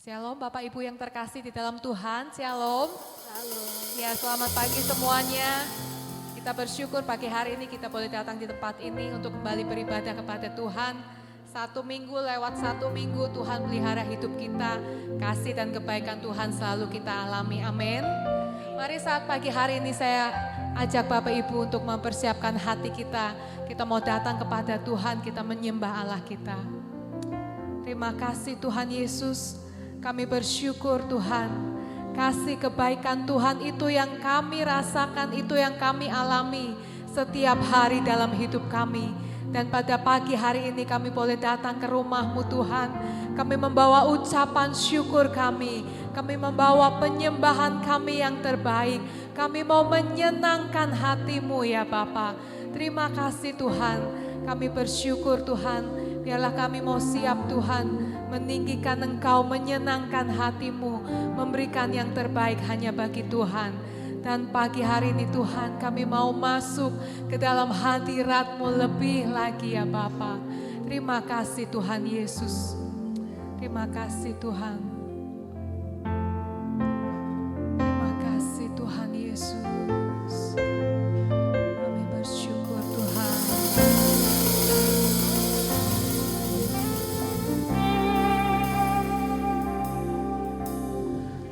Shalom Bapak Ibu yang terkasih di dalam Tuhan, Shalom. Shalom. Ya, selamat pagi semuanya. Kita bersyukur pagi hari ini kita boleh datang di tempat ini untuk kembali beribadah kepada Tuhan. Satu minggu lewat satu minggu Tuhan pelihara hidup kita. Kasih dan kebaikan Tuhan selalu kita alami, amin. Mari saat pagi hari ini saya ajak Bapak Ibu untuk mempersiapkan hati kita. Kita mau datang kepada Tuhan, kita menyembah Allah kita. Terima kasih Tuhan Yesus. Kami bersyukur Tuhan, kasih kebaikan Tuhan itu yang kami rasakan, itu yang kami alami setiap hari dalam hidup kami. Dan pada pagi hari ini kami boleh datang ke rumah-Mu Tuhan. Kami membawa ucapan syukur kami membawa penyembahan kami yang terbaik. Kami mau menyenangkan hati-Mu ya Bapa. Terima kasih Tuhan, kami bersyukur Tuhan. Biarlah kami mau siap Tuhan, meninggikan Engkau, menyenangkan hati-Mu, memberikan yang terbaik hanya bagi Tuhan. Dan pagi hari ini Tuhan, kami mau masuk ke dalam hadirat-Mu lebih lagi ya Bapa. Terima kasih Tuhan Yesus. Terima kasih Tuhan. Terima kasih Tuhan Yesus. Kami bersyukur Tuhan.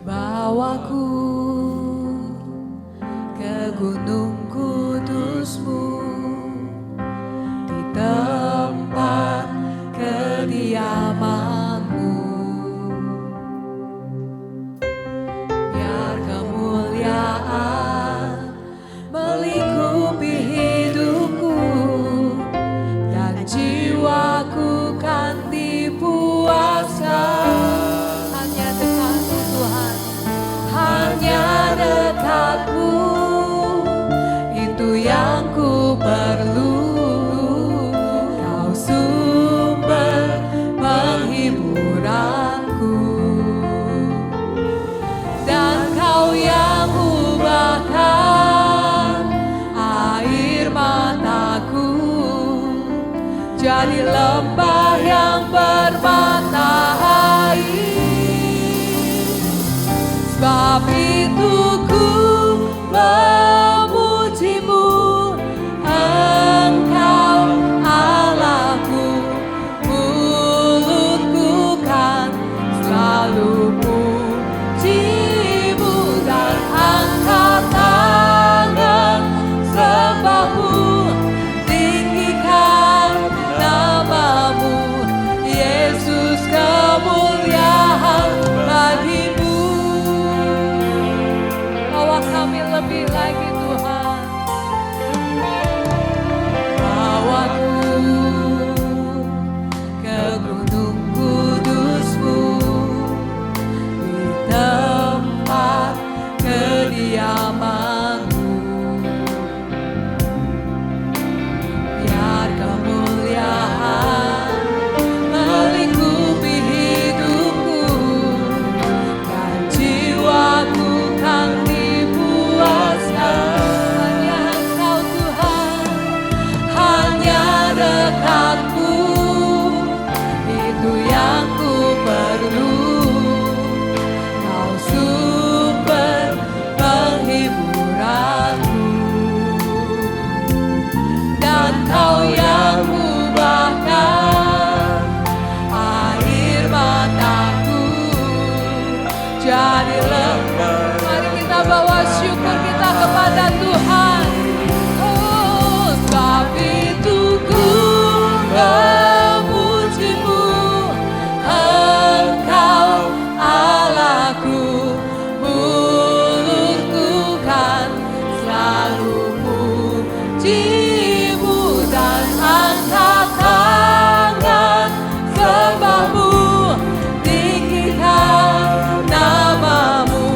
Bawaku ke gunung kudus-Mu, di tempat kediaman-Mu. Biar kemuliaan melingkupi hidupku, dan jiwaku kan dipuaskan. Hanya dekat-Mu Tuhan, hanya dekat-Mu, itu yang ku perlu. Kau sumber penghiburanku, dan Kau yang ubahkan air mataku jadi lembah yang bermata air. Sebab itu ku memuji-Mu, Engkau Allahku. Mulutku kan selalu puji-Mu, dan angkat tangan sembah-Mu, tinggikan nama-Mu, Yesus, kemuliaan bagi-Mu. Bawa kami lebih lagi Tuhan. Bawaku ke gunung kudus-Mu, di tempat kediaman-Mu. Biar kemuliaan melingkupi hidupku, dan jiwaku kan dipuaskan. Hanya Engkau Tuhan, hanya dekat-Mu, itu yang ku perlu. Kau sumber penghiburanku, dan Kau yang ubahkan air mataku jadi lembah. Mari kita bawa syukur kita kepada Tuhan. Oh, sebab itu ku memuji-Mu, Engkau Allahku. Mulutku kan selalu puji-Mu, dan angkat tangan sembah-Mu, tinggikan nama-Mu,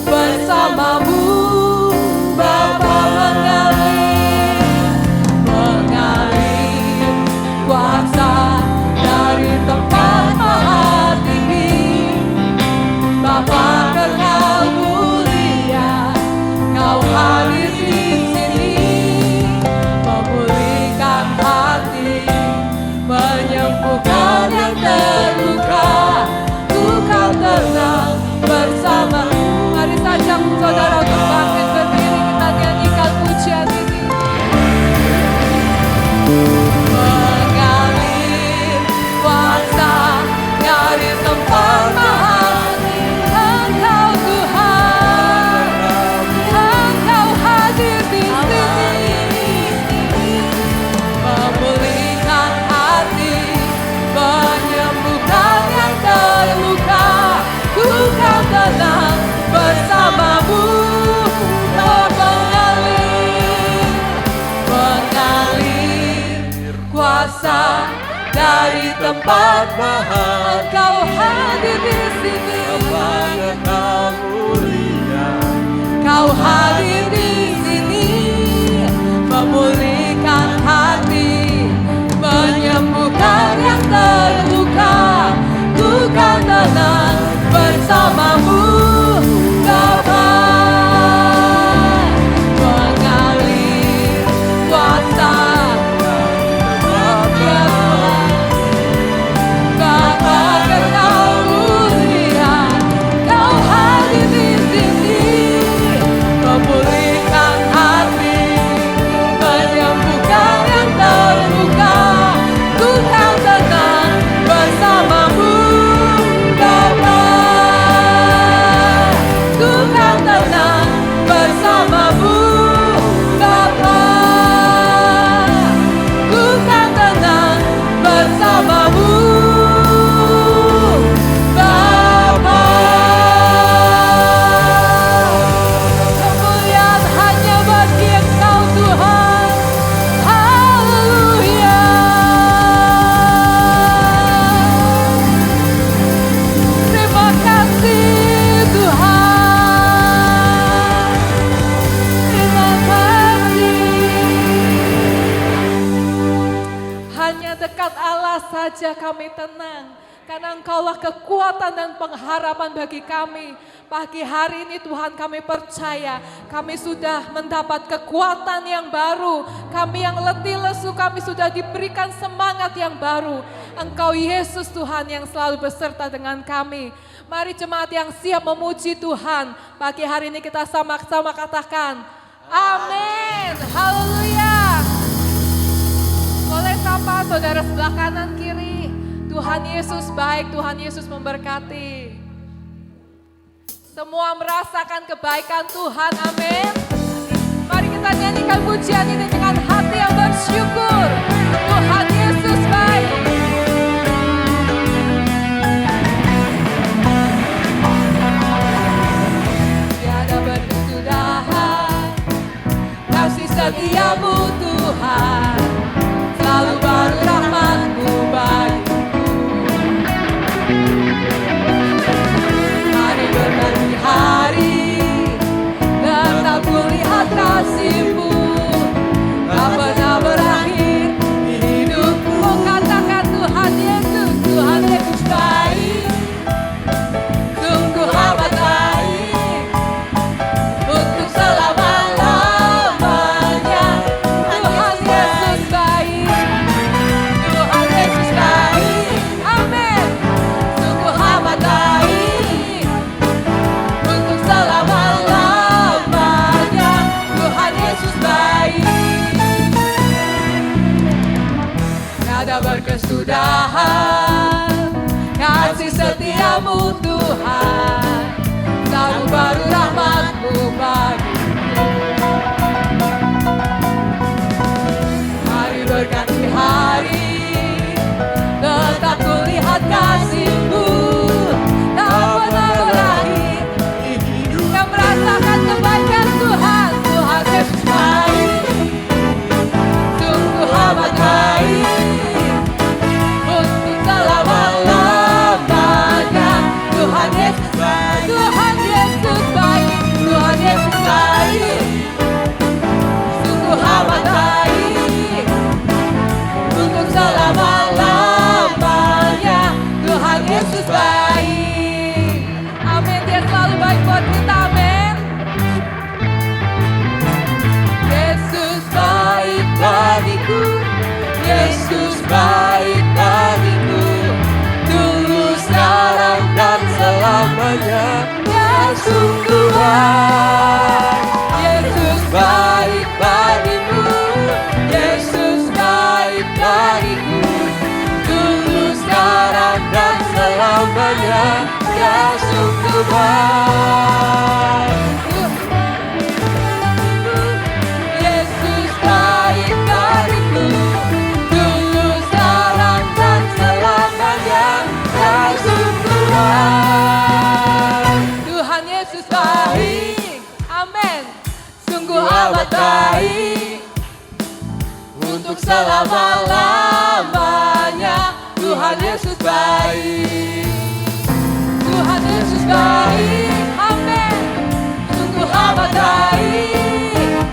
Bersamamu Bapa. dari tempat mahal. Engkau hadir di sini. Engkau mulia. Kau hadir di sini, memulihkan hati, menyembuhkan yang terluka. Ku kan tenang bersamamu, Bapa. Mengalir kuasa Bapa, Kau mulia. Kau hadir di sini, memulihkan hati, menyembuhkan yang terluka. Ku kan tenang bersamamu, Bapa. Ku kan tenang bersamamu, Bapa. Ku kan tenang bersamamu, Bapa. Kemuliaan hanya bagi Engkau, Tuhan. Haleluya. Terima kasih, Tuhan. Terima kasih. Hanya dekat Allah saja kami tenang. Karena Engkaulah kekuatan dan pengharapan bagi kami. Pagi hari ini Tuhan, kami percaya kami sudah mendapat kekuatan yang baru. Kami yang letih lesu, kami sudah diberikan semangat yang baru. Engkau Yesus Tuhan yang selalu beserta dengan kami. Mari jemaat yang siap memuji Tuhan. Pagi hari ini kita sama-sama katakan amin. Haleluya. Boleh sapa saudara sebelah kanan kiri. Tuhan Yesus baik, Tuhan Yesus memberkati. Semua merasakan kebaikan Tuhan, amin. Mari kita nyanyikan pujian ini dengan hati yang bersyukur. Tuhan Yesus baik. Tiada berkesudahan kasih setiamu Tuhan, selalu baru rahmat-Mu bagiku. Mari berganti hari, tetap ku lihat kasih-Mu, tak pernah berakhir di hidupku. Oh, katakan Tuhan Yesus, Tuhan Yesus baik, sungguh amat baik, untuk selama-lamanya. Tuhan Yesus baik, Tuhan Yesus baik, amin. Sungguh amat baik, untuk selama-lamanya. Tuhan Yesus baik. Tiada berkesudahan kasih setiamu Tuhan, selalu baru rahmat-Mu bagiku. Mari berganti hari, tetap ku lihat kasih-Mu, tak pernah berakhir di hidup. Yang merasakan kebaikan Tuhan, Tuhan Yesus baik, sungguh amat baik, untuk selama-lamanya. Tuhan Yesus baik, Tuhan Yesus baik, Tuhan Yesus baik, sungguh amat baik, untuk selama-lamanya. Tuhan Yesus baik, amin. Dia selalu baik buat kita, amin. Yesus baik bagiku, Yesus baik bagiku, dulu, sekarang, dan selamanya. Ya sungguh baik. Yesus baik bagimu, Yesus baik bagiku, dulu, sekarang, dan selamanya. Ya sungguh baik. Yesus baik bagiku, dulu, sekarang, dan selamanya. Ya sungguh baik. Tuhan Yesus baik, amin. Sungguh amat baik, untuk selama-lamanya. Tuhan Yesus baik. Tuhan Yesus baik. Amin. Sungguh amat baik.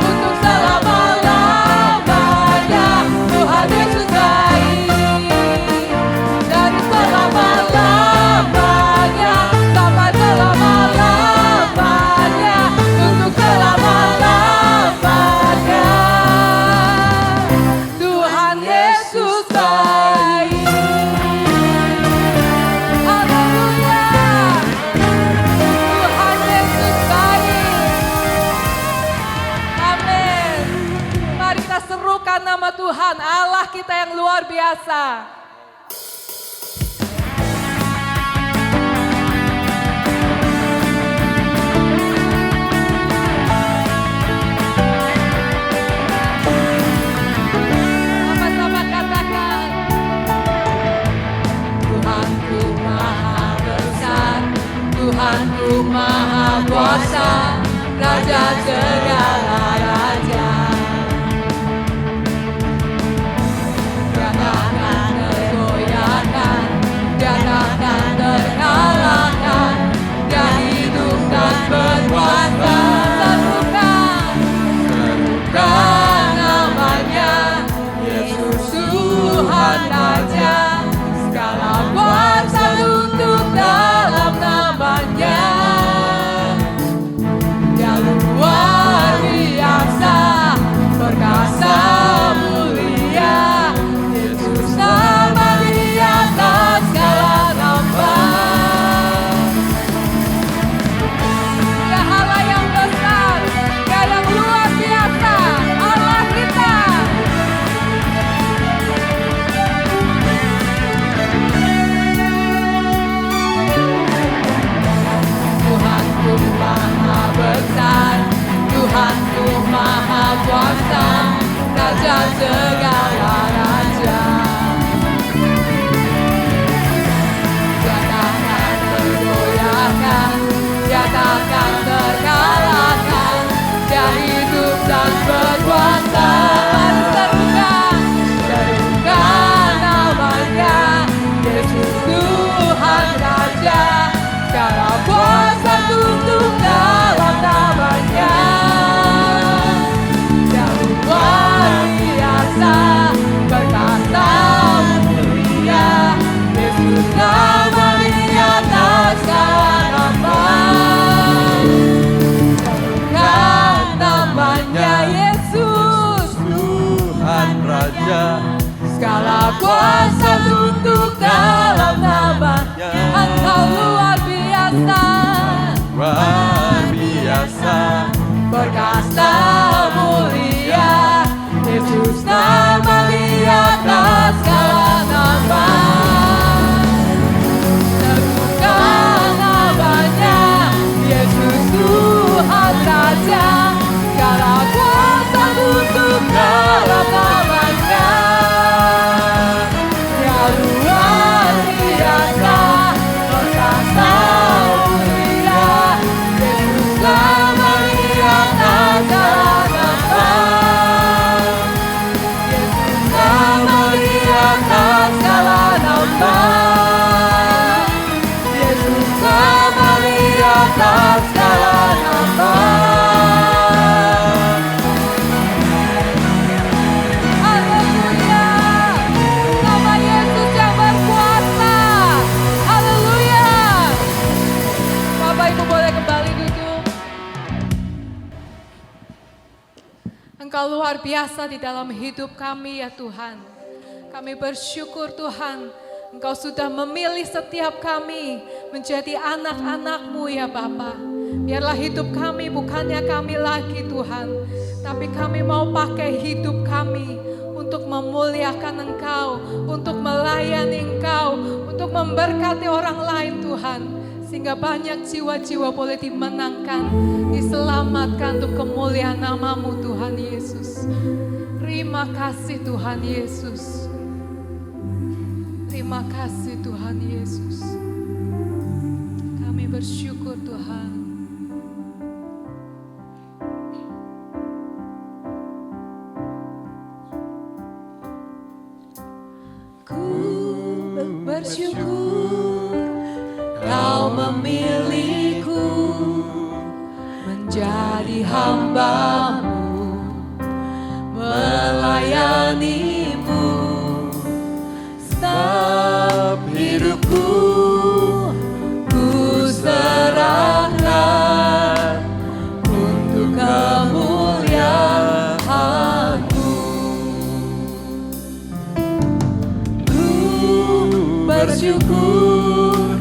Untuk selama-lamanya Tuhan Yesus baik. Dari selama-lamanya sampai selama-lamanya. Untuk selama-lamanya Tuhan Yesus baik. Haleluya. Tuhan Yesus baik. Amin. Mari kita serukan nama Tuhan, Allah kita yang luar biasa. Sama-sama katakan, Tuhanku maha besar, Tuhanku maha kuasa, Raja segala raja. Dia takkan tergoyahkan, Dia takkan terkalahkan, Dia hidup dan berkuasa. Serukan namanya, Yesus Tuhan Raja, segala kuasa tunduk dalam namanya. Dia luar biasa, perkasa mulia, Yesus nama di atas segala nama. Dia Allah yang besar, Dia yang luar biasa, Allah kita. Tuhanku maha besar, Tuhanku maha kuasa, Raja segala raja. Dia takkan tergoyahkan, Dia takkan terkalahkan, Dia hidup dan berkuasa. Serukan namanya, Yesus Tuhan Raja, segala kuasa tunduk dalam namanya. Dia luar biasa, perkasa mulia, Yesus nama di atas segala nama. Serukan namanya Yesus Tuhan Raja, segala kuasa tunduk dalam namanya. Engkau luar biasa, luar biasa, perkasa mulia, Yesus nama di atas segala nama. Serukan namanya, Yesus Tuhan Raja, segala kuasa tunduk dalam namanya. Dia luar biasa, perkasa mulia, Yesus nama di atas segala nama. Yesus nama di atas segala nama. Yesus nama di atas segala nama. Haleluya. Nama Yesus yang berkuasa. Haleluya. Bapak Ibu boleh kembali duduk. Engkau luar biasa di dalam hidup kami ya Tuhan. Kami bersyukur Tuhan, Engkau sudah memilih setiap kami menjadi anak-anak-Mu ya Bapa. Biarlah hidup kami bukannya kami lagi Tuhan, tapi kami mau pakai hidup kami untuk memuliakan Engkau, untuk melayani Engkau, untuk memberkati orang lain Tuhan. Sehingga banyak jiwa-jiwa boleh dimenangkan, diselamatkan untuk kemuliaan nama-Mu Tuhan Yesus. Terima kasih Tuhan Yesus. Terima kasih Tuhan Yesus. Kami bersyukur Tuhan. Ku bersyukur Kau memilihku menjadi hamba-Mu, melayani-Mu. Setiap hidupku ku serahkan untuk kemuliaan-Mu. Ku bersyukur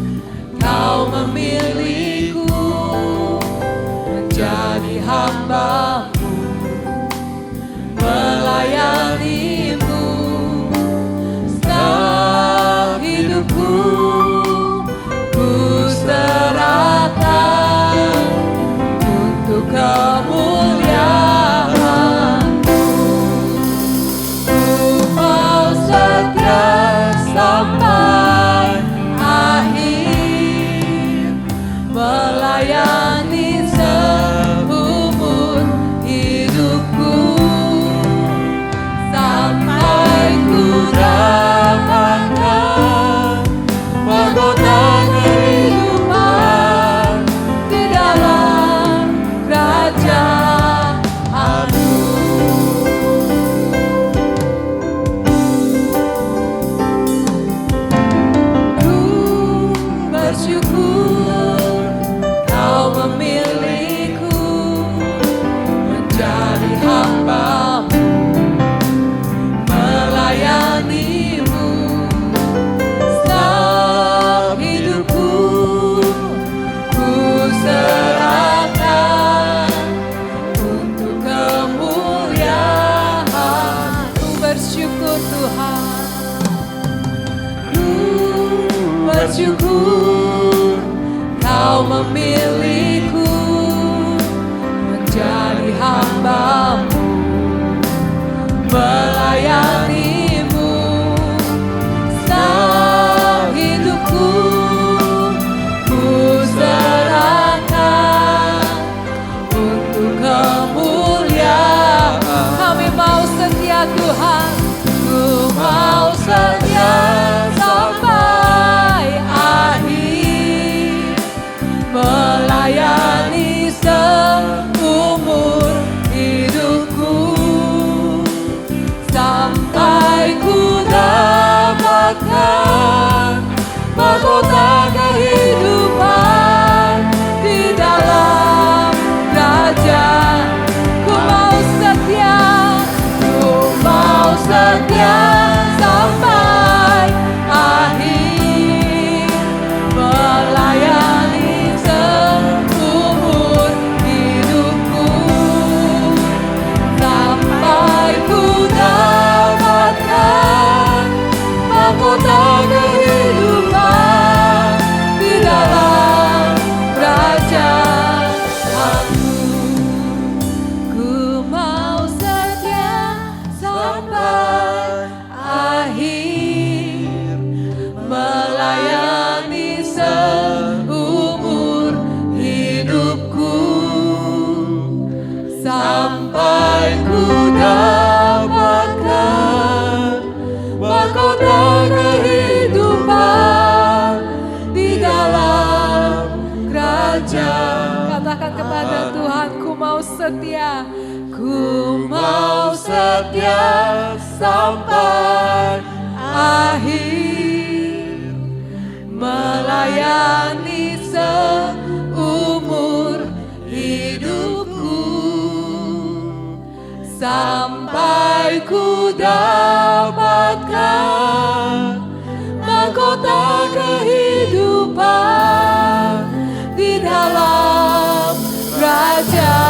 Kau memilihku menjadi hamba-Mu, melayani-Mu. Setiap hidupku ku serahkan untuk kemuliaan-Mu. Ku mau setia sampai akhir, melayani seumur hidupku, sampai ku dapatkan mahkota kehidupan di dalam kerajaan-Mu. Ku bersyukur Kau memilihku menjadi hamba-Mu, melayani-Mu. Setiap hidupku ku serahkan untuk kemuliaan. Ku bersyukur Tuhan, ku bersyukur Kau memilihku menjadi hamba-Mu, melayani-Mu. Setiap hidupku ku serahkan untuk kemuliaan. Kami mau setia Tuhan, ku mau setia sampai akhir, melayani seumur hidupku, sampai ku dapatkan mahkota kehidupan di dalam kerajaan. Ku mau setia, ku mau setia sampai akhir, melayani seumur hidupku, sampai ku dapatkan mahkota kehidupan di dalam kerajaan-Mu. Ku mau setia sampai akhir, melayani seumur hidupku, sampai ku dapatkan mahkota kehidupan di dalam kerajaan. Katakan kepada Tuhan, ku mau setia, ku mau setia sampai akhir, melayani seumur hidupku, sampai ku dapatkan mahkota kehidupan di dalam kerajaan-Mu.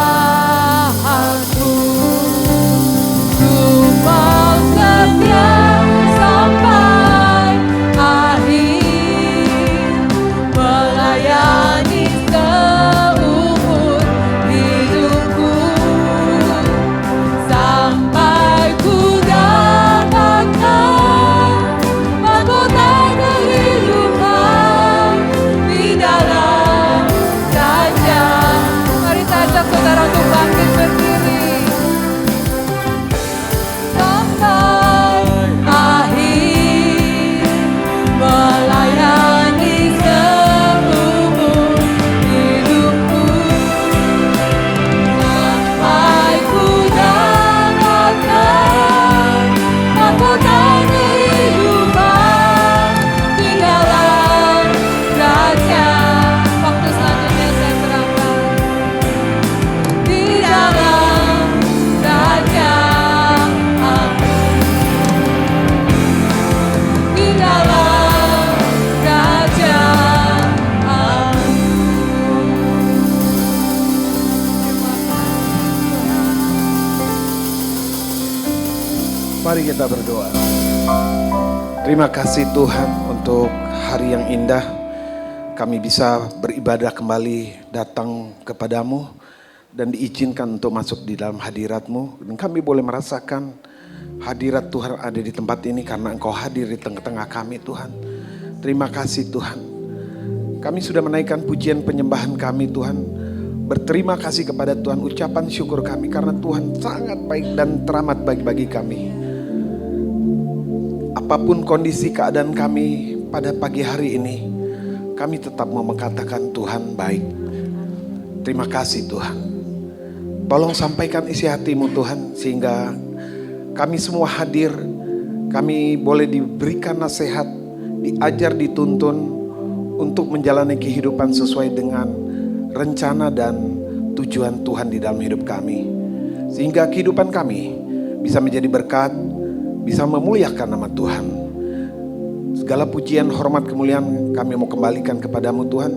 Ku mau setia sampai akhir, melayani seumur hidupku, sampai ku dapatkan mahkota kehidupan di dalam kerajaan. Mari kita berdoa. Terima kasih Tuhan untuk hari yang indah. Kami bisa beribadah kembali datang kepadamu dan diizinkan untuk masuk di dalam hadirat-Mu. Dan kami boleh merasakan hadirat Tuhan ada di tempat ini karena Engkau hadir di tengah-tengah kami Tuhan. Terima kasih Tuhan. Kami sudah menaikkan pujian penyembahan kami Tuhan. Berterima kasih kepada Tuhan, ucapan syukur kami karena Tuhan sangat baik dan teramat baik bagi kami. Apapun kondisi keadaan kami pada pagi hari ini, kami tetap mau mengatakan Tuhan baik. Terima kasih Tuhan. Tolong sampaikan isi hati-Mu Tuhan, sehingga kami semua hadir. Kami boleh diberikan nasihat, diajar, dituntun untuk menjalani kehidupan sesuai dengan rencana dan tujuan Tuhan di dalam hidup kami. Sehingga kehidupan kami bisa menjadi berkat, bisa memuliakan nama Tuhan. Segala pujian, hormat, kemuliaan kami mau kembalikan kepadamu Tuhan.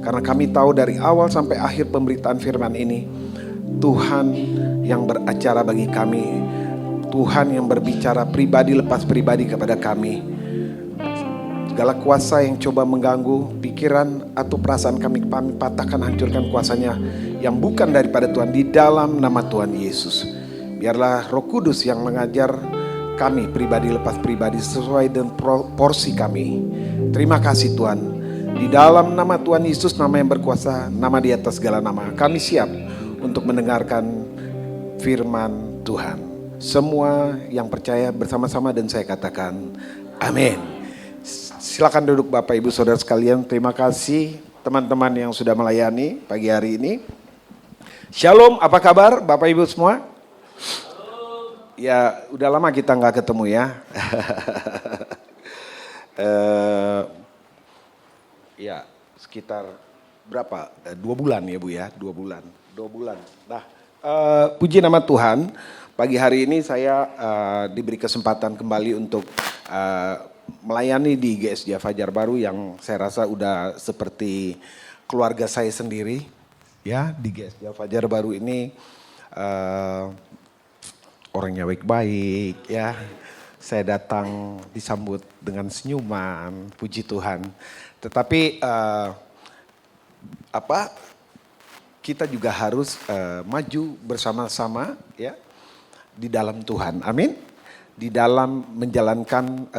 Karena kami tahu dari awal sampai akhir pemberitaan firman ini, Tuhan yang beracara bagi kami. Tuhan yang berbicara pribadi lepas pribadi kepada kami. Segala kuasa yang coba mengganggu pikiran atau perasaan kami patahkan, hancurkan kuasanya yang bukan daripada Tuhan di dalam nama Tuhan Yesus. Biarlah Roh Kudus yang mengajar kami pribadi lepas pribadi sesuai dengan porsi kami. Terima kasih Tuhan. Di dalam nama Tuhan Yesus, nama yang berkuasa, nama di atas segala nama, kami siap untuk mendengarkan firman Tuhan. Semua yang percaya bersama-sama dan saya katakan amin. Silakan duduk Bapak Ibu Saudara sekalian. Terima kasih teman-teman yang sudah melayani pagi hari ini. Shalom, apa kabar Bapak Ibu semua? Ya, udah lama kita nggak ketemu ya. Ya, sekitar berapa? 2 bulan ya Bu ya, 2 bulan. Nah, puji nama Tuhan. Pagi hari ini saya diberi kesempatan kembali untuk melayani di GSJ Fajar Baru yang saya rasa udah seperti keluarga saya sendiri. Ya, di GSJ Fajar Baru ini orangnya baik-baik ya. Saya datang disambut dengan senyuman, puji Tuhan. Tetapi kita juga harus maju bersama-sama ya di dalam Tuhan. Amin. Di dalam menjalankan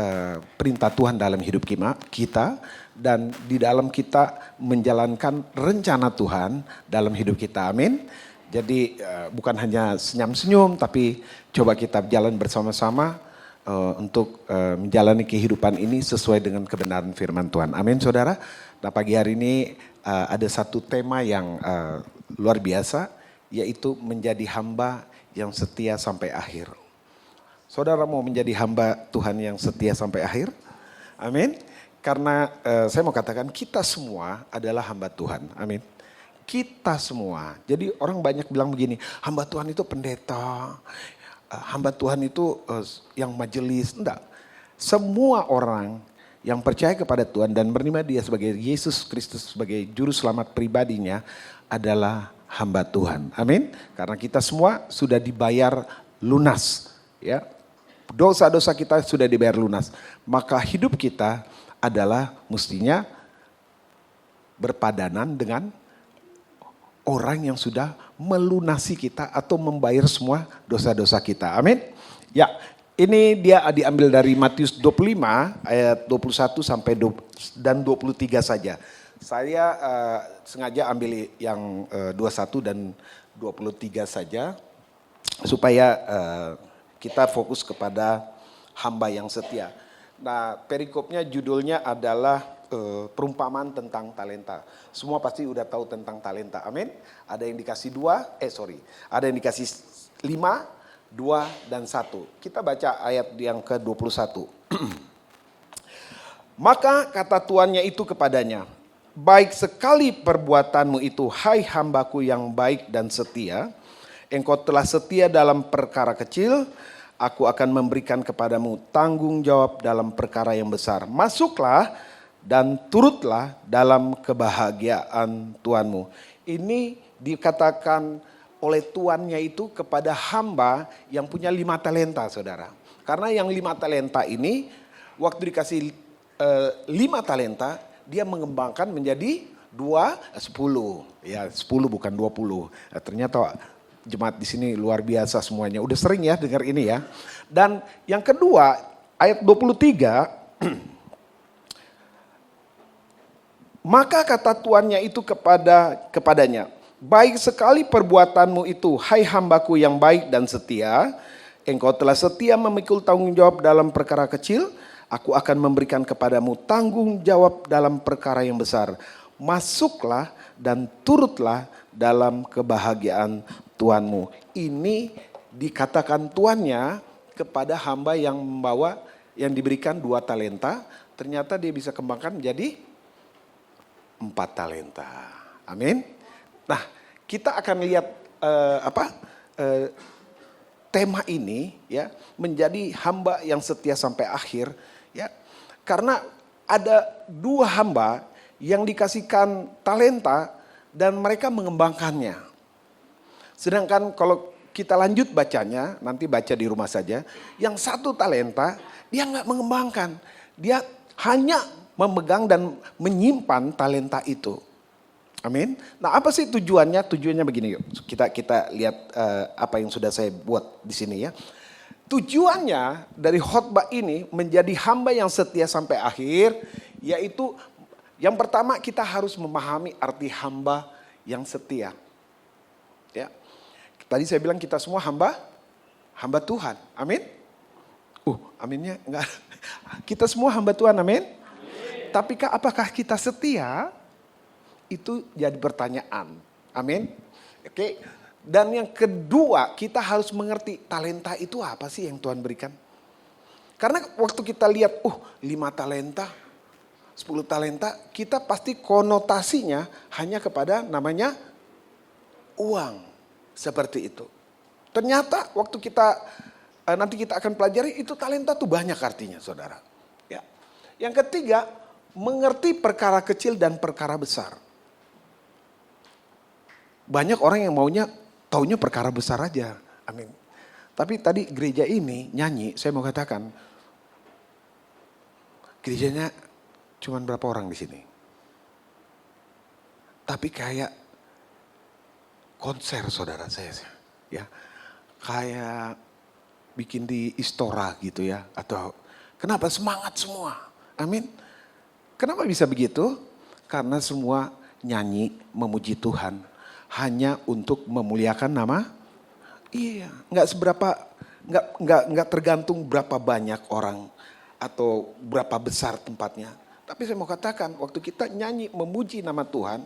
perintah Tuhan dalam hidup kita dan di dalam kita menjalankan rencana Tuhan dalam hidup kita. Amin. Jadi bukan hanya senyum-senyum, tapi coba kita jalan bersama-sama untuk menjalani kehidupan ini sesuai dengan kebenaran firman Tuhan. Amin saudara. Nah pagi hari ini ada satu tema yang luar biasa, yaitu menjadi hamba yang setia sampai akhir. Saudara mau menjadi hamba Tuhan yang setia sampai akhir? Amin. Karena saya mau katakan kita semua adalah hamba Tuhan. Amin. Kita semua. Jadi orang banyak bilang begini, hamba Tuhan itu pendeta, hamba Tuhan itu yang majelis. Enggak. Semua orang yang percaya kepada Tuhan dan menerima Dia sebagai Yesus Kristus sebagai juru selamat pribadinya adalah hamba Tuhan. Amin. Karena kita semua sudah dibayar lunas. Ya, dosa-dosa kita sudah dibayar lunas. Maka hidup kita adalah mestinya berpadanan dengan orang yang sudah melunasi kita atau membayar semua dosa-dosa kita. Amin. Ya, ini dia diambil dari Matius 25 ayat 21 sampai 23 saja. Saya sengaja ambil yang 21 dan 23 saja supaya kita fokus kepada hamba yang setia. Nah, perikopnya judulnya adalah perumpamaan tentang talenta. Semua pasti udah tahu tentang talenta. Amin. Ada yang dikasih 2, ada yang dikasih 5, 2 dan 1. Kita baca ayat yang ke-21. Maka kata tuannya itu kepadanya, baik sekali perbuatanmu itu, hai hambaku yang baik dan setia. Engkau telah setia dalam perkara kecil, aku akan memberikan kepadamu tanggung jawab dalam perkara yang besar. Masuklah dan turutlah dalam kebahagiaan Tuanmu. Ini dikatakan oleh tuannya itu kepada hamba yang punya 5 talenta, saudara. Karena yang 5 talenta ini, waktu dikasih 5 talenta, dia mengembangkan menjadi 10. Ya 10 bukan 20. Ternyata jemaat di sini luar biasa semuanya. Udah sering ya dengar ini ya. Dan yang kedua, ayat 23, maka kata tuannya itu kepadanya, baik sekali perbuatanmu itu, hai hambaku yang baik dan setia. Engkau telah setia memikul tanggung jawab dalam perkara kecil, aku akan memberikan kepadamu tanggung jawab dalam perkara yang besar. Masuklah dan turutlah dalam kebahagiaan Tuanmu. Ini dikatakan tuannya kepada hamba yang diberikan 2 talenta, ternyata dia bisa kembangkan menjadi 4 talenta. Amin. Nah, kita akan lihat tema ini ya, menjadi hamba yang setia sampai akhir ya. Karena ada 2 hamba yang dikasihkan talenta dan mereka mengembangkannya. Sedangkan kalau kita lanjut bacanya, nanti baca di rumah saja, yang 1 talenta dia nggak mengembangkan, dia hanya memegang dan menyimpan talenta itu. Amin. Nah, apa sih tujuannya? Tujuannya begini yuk. Kita lihat apa yang sudah saya buat di sini ya. Tujuannya dari khotbah ini menjadi hamba yang setia sampai akhir, yaitu yang pertama kita harus memahami arti hamba yang setia. Ya. Tadi saya bilang kita semua hamba Tuhan. Amin. Aminnya enggak. Kita semua hamba Tuhan, amin. Tapi apakah kita setia? Itu jadi pertanyaan. Amin. Oke. Dan yang kedua, kita harus mengerti talenta itu apa sih yang Tuhan berikan. Karena waktu kita lihat, 5 talenta, 10 talenta, kita pasti konotasinya hanya kepada namanya uang. Seperti itu. Ternyata waktu nanti kita akan pelajari, itu talenta tuh banyak artinya saudara. Ya. Yang ketiga, mengerti perkara kecil dan perkara besar. Banyak orang yang taunya perkara besar aja. Amin. Tapi tadi gereja ini nyanyi, saya mau katakan, gerejanya cuma berapa orang di sini. Tapi kayak konser saudara saya. Ya. Kayak bikin di Istora gitu ya. Atau kenapa semangat semua. Amin. Kenapa bisa begitu? Karena semua nyanyi memuji Tuhan. Hanya untuk memuliakan nama. Iya, nggak tergantung berapa banyak orang atau berapa besar tempatnya. Tapi saya mau katakan, waktu kita nyanyi memuji nama Tuhan,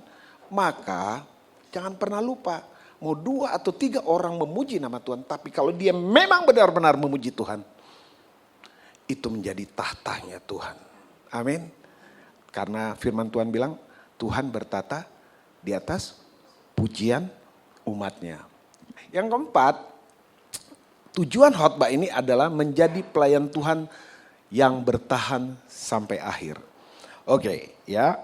maka jangan pernah lupa, mau 2 atau 3 orang memuji nama Tuhan, tapi kalau dia memang benar-benar memuji Tuhan, itu menjadi tahtanya Tuhan. Amin. Karena firman Tuhan bilang, Tuhan bertata di atas pujian umatnya. Yang keempat, tujuan khotbah ini adalah menjadi pelayan Tuhan yang bertahan sampai akhir. Oke, ya.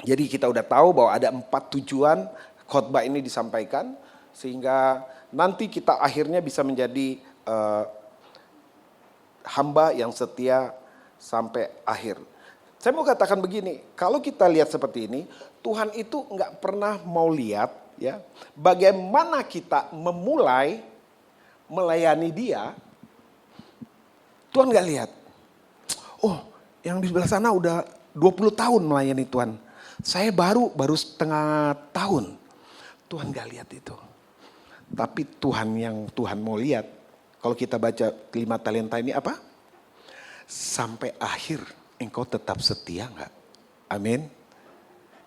Jadi kita udah tahu bahwa ada 4 tujuan khotbah ini disampaikan, sehingga nanti kita akhirnya bisa menjadi hamba yang setia sampai akhir. Saya mau katakan begini, kalau kita lihat seperti ini, Tuhan itu nggak pernah mau lihat ya bagaimana kita memulai melayani Dia. Tuhan nggak lihat. Oh, yang di sebelah sana udah 20 tahun melayani Tuhan. Saya baru setengah tahun. Tuhan nggak lihat itu. Tapi Tuhan mau lihat. Kalau kita baca 5 talenta ini apa? Sampai akhir engkau tetap setia nggak? Amin.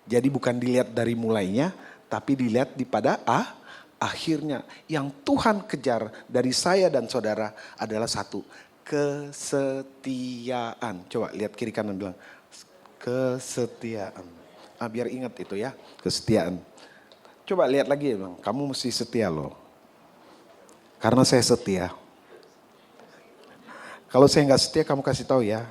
Jadi bukan dilihat dari mulainya, tapi dilihat pada akhirnya. Yang Tuhan kejar dari saya dan saudara adalah satu, kesetiaan. Coba lihat kiri kanan bilang, kesetiaan. Biar ingat itu ya, kesetiaan. Coba lihat lagi ya bang, kamu mesti setia loh. Karena saya setia. Kalau saya nggak setia, kamu kasih tahu ya.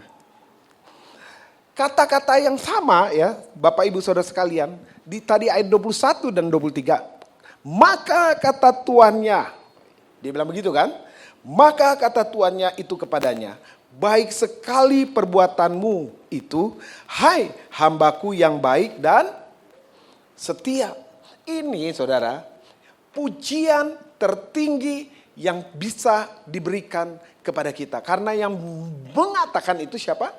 Kata-kata yang sama ya, Bapak Ibu Saudara sekalian, di tadi ayat 21 dan 23. Maka kata tuannya, dia bilang begitu kan? Maka kata tuannya itu kepadanya, baik sekali perbuatanmu itu, hai hambaku yang baik dan setia. Ini saudara, pujian tertinggi yang bisa diberikan kepada kita. Karena yang mengatakan itu siapa?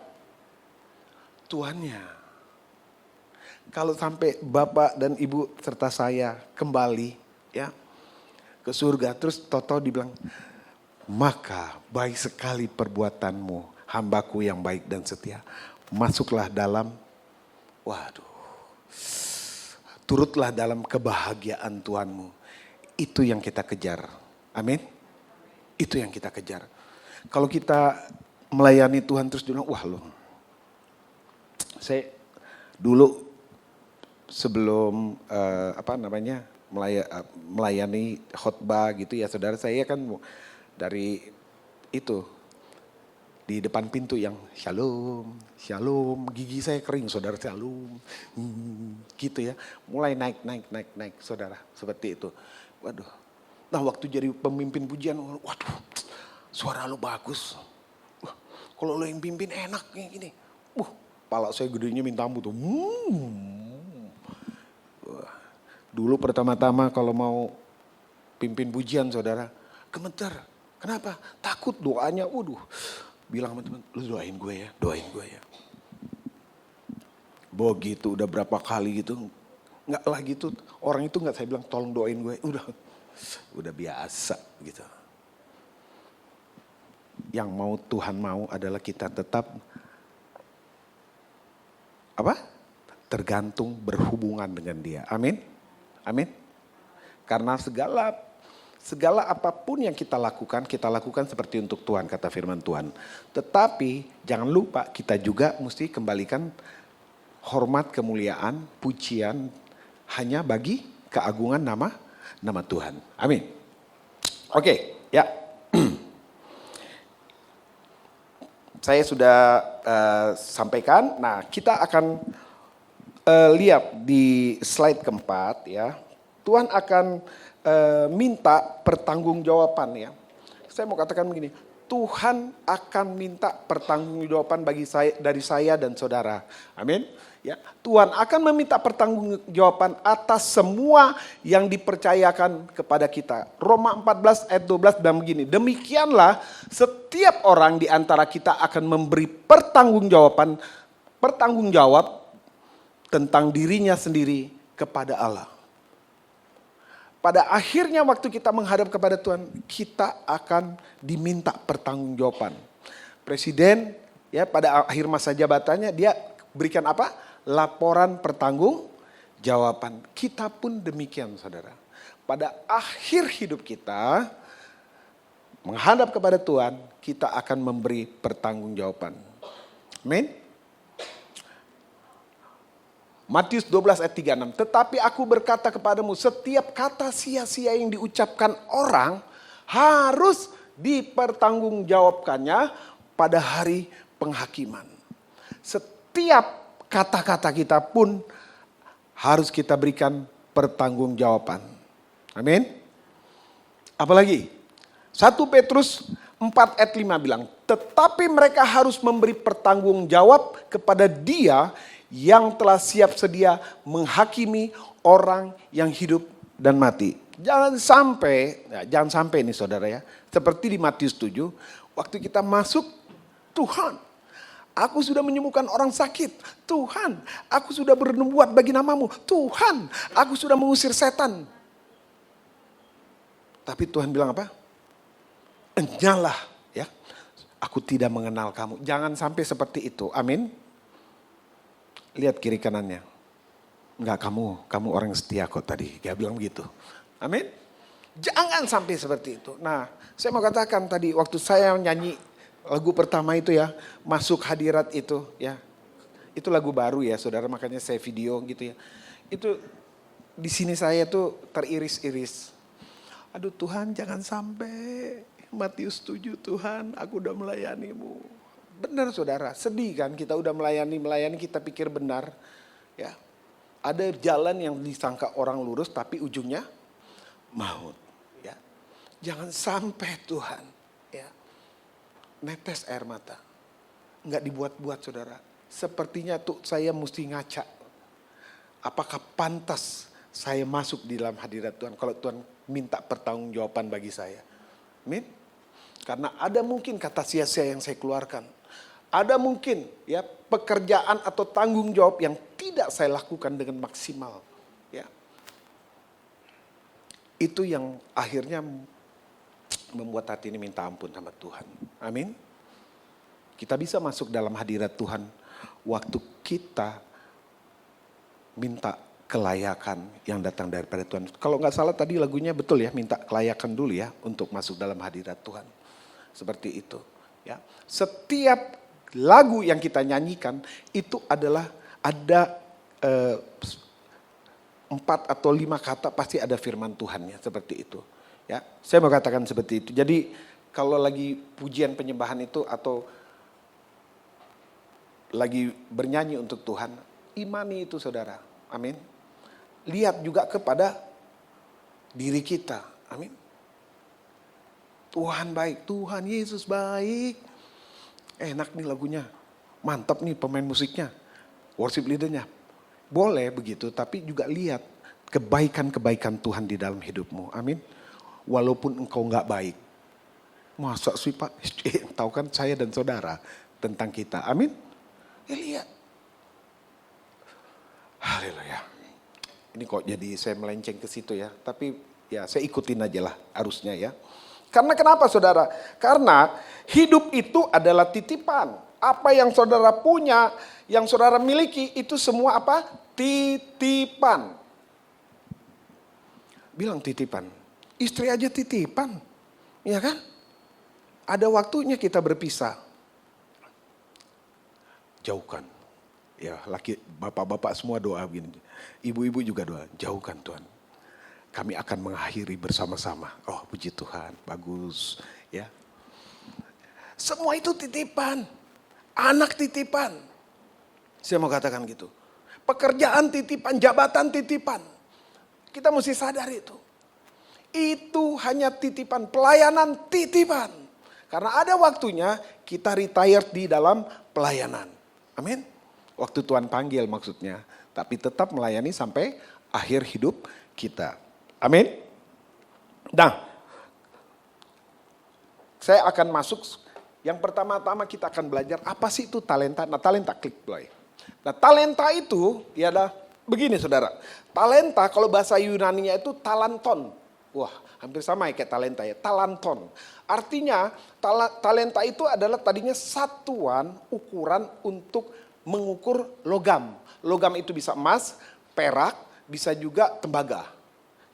Tuannya. Kalau sampai Bapak dan Ibu serta saya kembali ya ke surga, terus Toto dibilang, maka baik sekali perbuatanmu, hambaku yang baik dan setia. Masuklah dalam, waduh, turutlah dalam kebahagiaan Tuhanmu. Itu yang kita kejar. Amin. Itu yang kita kejar. Kalau kita melayani Tuhan terus bilang, wah loh. Saya dulu sebelum melayani khotbah gitu ya saudara, saya kan dari itu di depan pintu yang shalom, shalom, gigi saya kering saudara, shalom, gitu ya. Mulai naik saudara, seperti itu. Waduh. Nah waktu jadi pemimpin pujian, waduh suara lo bagus. Kalau lo yang pimpin enak kayak gini. Pala saya gedenya minta ampun tuh. Dulu pertama-tama kalau mau pimpin pujian saudara, gemeter. Kenapa? Takut doanya, bilang sama teman, lu doain gue ya. Begitu udah berapa kali gitu, nggak lah gitu. Orang itu nggak saya bilang tolong doain gue, udah biasa gitu. Yang mau Tuhan mau adalah kita tetap tergantung berhubungan dengan Dia. Amin. Amin. Karena segala apapun yang kita lakukan seperti untuk Tuhan, kata firman Tuhan. Tetapi jangan lupa kita juga mesti kembalikan hormat, kemuliaan, pujian hanya bagi keagungan nama Tuhan. Amin. Oke, ya. Saya sudah sampaikan. Nah, kita akan lihat di slide keempat ya. Tuhan akan minta pertanggungjawaban ya. Saya mau katakan begini, Tuhan akan minta pertanggungjawaban dari saya dan saudara. Amin. Ya, Tuhan akan meminta pertanggungjawaban atas semua yang dipercayakan kepada kita. Roma 14 ayat 12 dan begini. Demikianlah setiap orang di antara kita akan memberi pertanggungjawab tentang dirinya sendiri kepada Allah. Pada akhirnya waktu kita menghadap kepada Tuhan, kita akan diminta pertanggungjawaban. Presiden ya pada akhir masa jabatannya dia berikan apa? Laporan pertanggungjawaban. Kita pun demikian saudara. Pada akhir hidup kita menghadap kepada Tuhan, kita akan memberi pertanggungjawaban. Amin. Matius 12 ayat 36. Tetapi aku berkata kepadamu, setiap kata sia-sia yang diucapkan orang harus dipertanggungjawabkannya pada hari penghakiman. Setiap kata-kata kita pun harus kita berikan pertanggungjawaban. Amin. Apalagi 1 Petrus 4 ayat 5 bilang, tetapi mereka harus memberi pertanggungjawab kepada Dia yang telah siap sedia menghakimi orang yang hidup dan mati. Jangan sampai nih saudara ya. Seperti di Matius 7, waktu kita masuk, Tuhan, aku sudah menyembuhkan orang sakit. Tuhan, aku sudah bernubuat bagi namamu. Tuhan, aku sudah mengusir setan. Tapi Tuhan bilang apa? Enyalah ya. Aku tidak mengenal kamu. Jangan sampai seperti itu. Amin. Lihat kiri kanannya. Enggak, kamu orang setia kok tadi. Dia bilang begitu. Amin. Jangan sampai seperti itu. Nah, saya mau katakan tadi waktu saya nyanyi lagu pertama itu ya, masuk hadirat itu ya. Itu lagu baru ya saudara, makanya saya video gitu ya. Itu di sini saya tuh teriris-iris. Aduh Tuhan, jangan sampai Matius 7 Tuhan, aku udah melayanimu. Benar saudara, sedih kan kita udah melayani kita pikir benar. Ya, ada jalan yang disangka orang lurus tapi ujungnya maut. Ya, jangan sampai Tuhan. Ya. Netes air mata. Enggak dibuat-buat saudara. Sepertinya tuh saya mesti ngaca. Apakah pantas saya masuk di dalam hadirat Tuhan kalau Tuhan minta pertanggungjawaban bagi saya. Amin. Karena ada mungkin kata sia-sia yang saya keluarkan. Ada mungkin ya pekerjaan atau tanggung jawab yang tidak saya lakukan dengan maksimal. Ya. Itu yang akhirnya membuat hati ini minta ampun sama Tuhan. Amin. Kita bisa masuk dalam hadirat Tuhan waktu kita minta kelayakan yang datang daripada Tuhan. Kalau nggak salah tadi lagunya betul ya, minta kelayakan dulu ya untuk masuk dalam hadirat Tuhan. Seperti itu. Ya, setiap lagu yang kita nyanyikan itu adalah ada 4 atau 5 kata pasti ada firman Tuhannya seperti itu. Ya, saya mau katakan seperti itu. Jadi kalau lagi pujian penyembahan itu atau lagi bernyanyi untuk Tuhan, imani itu saudara. Amin. Lihat juga kepada diri kita. Amin. Tuhan baik, Tuhan Yesus baik. Enak nih lagunya. Mantap nih pemain musiknya. Worship leadernya. Boleh begitu, tapi juga lihat kebaikan-kebaikan Tuhan di dalam hidupmu. Amin. Walaupun engkau enggak baik. Masa sih Pak? Tahu kan saya dan saudara tentang kita. Amin. Ya lihat. Haleluya. Ini kok jadi saya melenceng ke situ ya. Tapi ya saya ikutin aja lah arusnya ya. Karena kenapa saudara? Karena hidup itu adalah titipan. Apa yang saudara punya, yang saudara miliki itu semua apa? Titipan. Bilang titipan. Istri aja titipan. Iya kan? Ada waktunya kita berpisah. Jauhkan. Ya, laki bapak-bapak semua doa begini. Ibu-ibu juga doa, jauhkan Tuhan. Kami akan mengakhiri bersama-sama. Oh, puji Tuhan, bagus, ya. Semua itu titipan. Anak titipan. Saya mau katakan gitu. Pekerjaan titipan, jabatan titipan. Kita mesti sadar itu. Itu hanya titipan, pelayanan titipan. Karena ada waktunya kita retire di dalam pelayanan. Amin. Waktu Tuhan panggil maksudnya. Tapi tetap melayani sampai akhir hidup kita. Amin. Nah, saya akan masuk. Yang pertama-tama kita akan belajar apa sih itu talenta. Nah, talenta klik play. Nah, talenta itu ya adalah begini saudara. Talenta kalau bahasa Yunaninya itu talenton. Wah, hampir sama ya kayak talenta ya. Talenton. Artinya talenta itu adalah tadinya satuan ukuran untuk mengukur logam. Logam itu bisa emas, perak, bisa juga tembaga.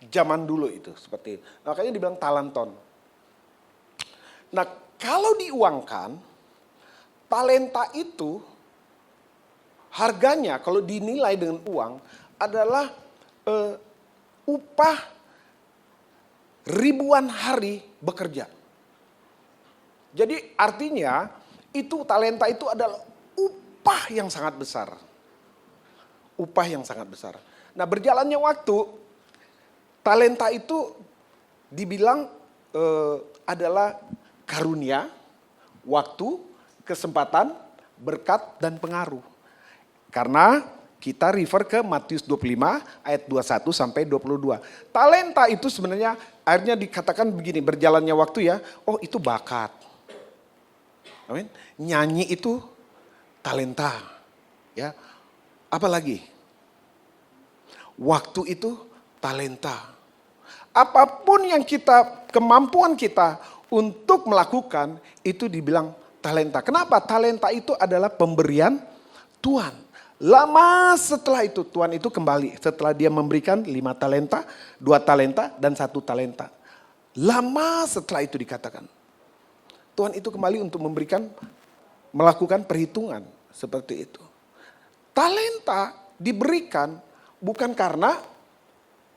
Zaman dulu itu seperti itu. Makanya dibilang talenton. Nah, kalau diuangkan, talenta itu harganya kalau dinilai dengan uang adalah upah ribuan hari bekerja. Jadi artinya itu talenta itu adalah upah yang sangat besar. Upah yang sangat besar. Nah, berjalannya waktu, talenta itu dibilang adalah karunia, waktu, kesempatan, berkat, dan pengaruh. Karena kita refer ke Matius 25 ayat 21 sampai 22. Talenta itu sebenarnya akhirnya dikatakan begini, berjalannya waktu ya, oh itu bakat. Amin. Nyanyi itu talenta. Ya. Apalagi? Waktu itu talenta. Apapun yang kemampuan kita untuk melakukan itu dibilang talenta. Kenapa? Talenta itu adalah pemberian Tuhan. Lama setelah itu Tuhan itu kembali. Setelah dia memberikan 5 talenta, 2 talenta dan 1 talenta. Lama setelah itu dikatakan. Tuhan itu kembali untuk melakukan perhitungan seperti itu. Talenta diberikan bukan karena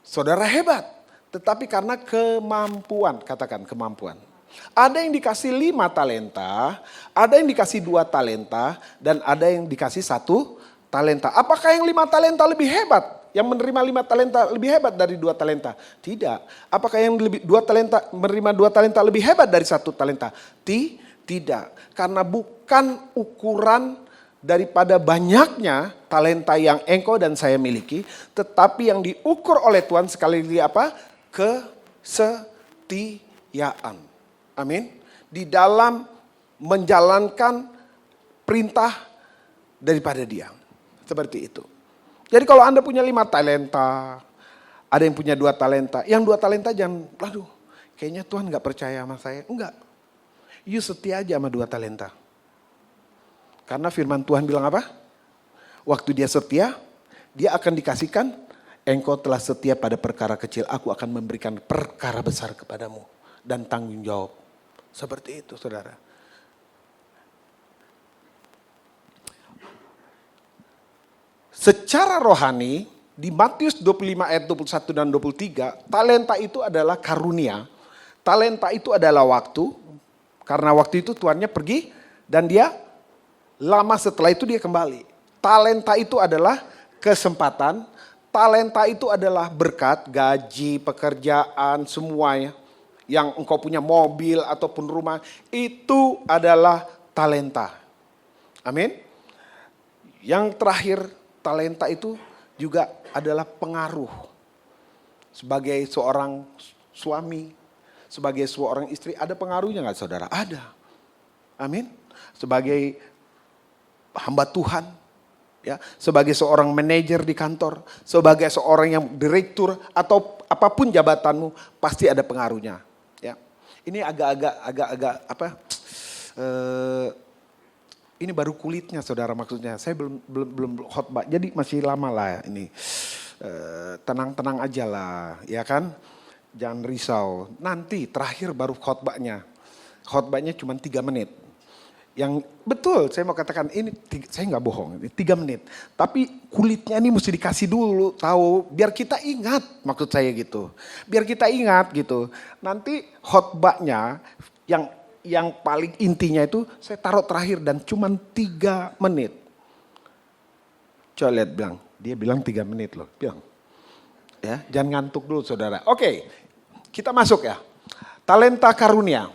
saudara hebat. Tetapi karena kemampuan, katakan kemampuan. Ada yang dikasih 5 talenta, ada yang dikasih 2 talenta, dan ada yang dikasih 1 talenta. Apakah yang 5 talenta lebih hebat? yang menerima 5 talenta lebih hebat dari 2 talenta? Tidak. Apakah yang menerima 2 talenta lebih hebat dari 1 talenta? Tidak. Karena bukan ukuran daripada banyaknya talenta yang engkau dan saya miliki, tetapi yang diukur oleh Tuhan sekali lagi apa? Kesetiaan. Amin. Di dalam menjalankan perintah daripada Dia. Seperti itu. Jadi kalau Anda punya 5 talenta, ada yang punya 2 talenta, yang 2 talenta jangan, aduh kayaknya Tuhan gak percaya sama saya. Enggak. You setia aja sama 2 talenta. Karena firman Tuhan bilang apa? Waktu dia setia, dia akan dikasihkan, engkau telah setia pada perkara kecil, aku akan memberikan perkara besar kepadamu. Dan tanggung jawab. Seperti itu saudara. Secara rohani, di Matius 25 ayat 21 dan 23, talenta itu adalah karunia. Talenta itu adalah waktu, karena waktu itu tuannya pergi dan dia lama setelah itu dia kembali. Talenta itu adalah kesempatan, talenta itu adalah berkat, gaji, pekerjaan, semuanya. Yang engkau punya mobil ataupun rumah, itu adalah talenta. Amin. Yang terakhir, talenta itu juga adalah pengaruh. Sebagai seorang suami, sebagai seorang istri, ada pengaruhnya nggak saudara? Ada. Amin. Sebagai hamba Tuhan, ya, sebagai seorang manajer di kantor, sebagai seorang yang direktur atau apapun jabatanmu, pasti ada pengaruhnya. Ya, ini agak apa? Ini baru kulitnya saudara maksudnya. Saya belum khotbah, jadi masih lama lah ini. Tenang-tenang aja lah, ya kan? Jangan risau. Nanti terakhir baru khotbahnya. Khotbahnya cuma 3 menit. Yang betul saya mau katakan ini, saya nggak bohong, 3 menit. Tapi kulitnya ini mesti dikasih dulu tahu, biar kita ingat maksud saya gitu. Biar kita ingat gitu. Nanti khotbahnya yang paling intinya itu saya taruh terakhir dan cuma 3 menit. Coba lihat dia bilang 3 menit loh, bilang. Ya, jangan ngantuk dulu saudara. Oke, kita masuk ya. Talenta karunia.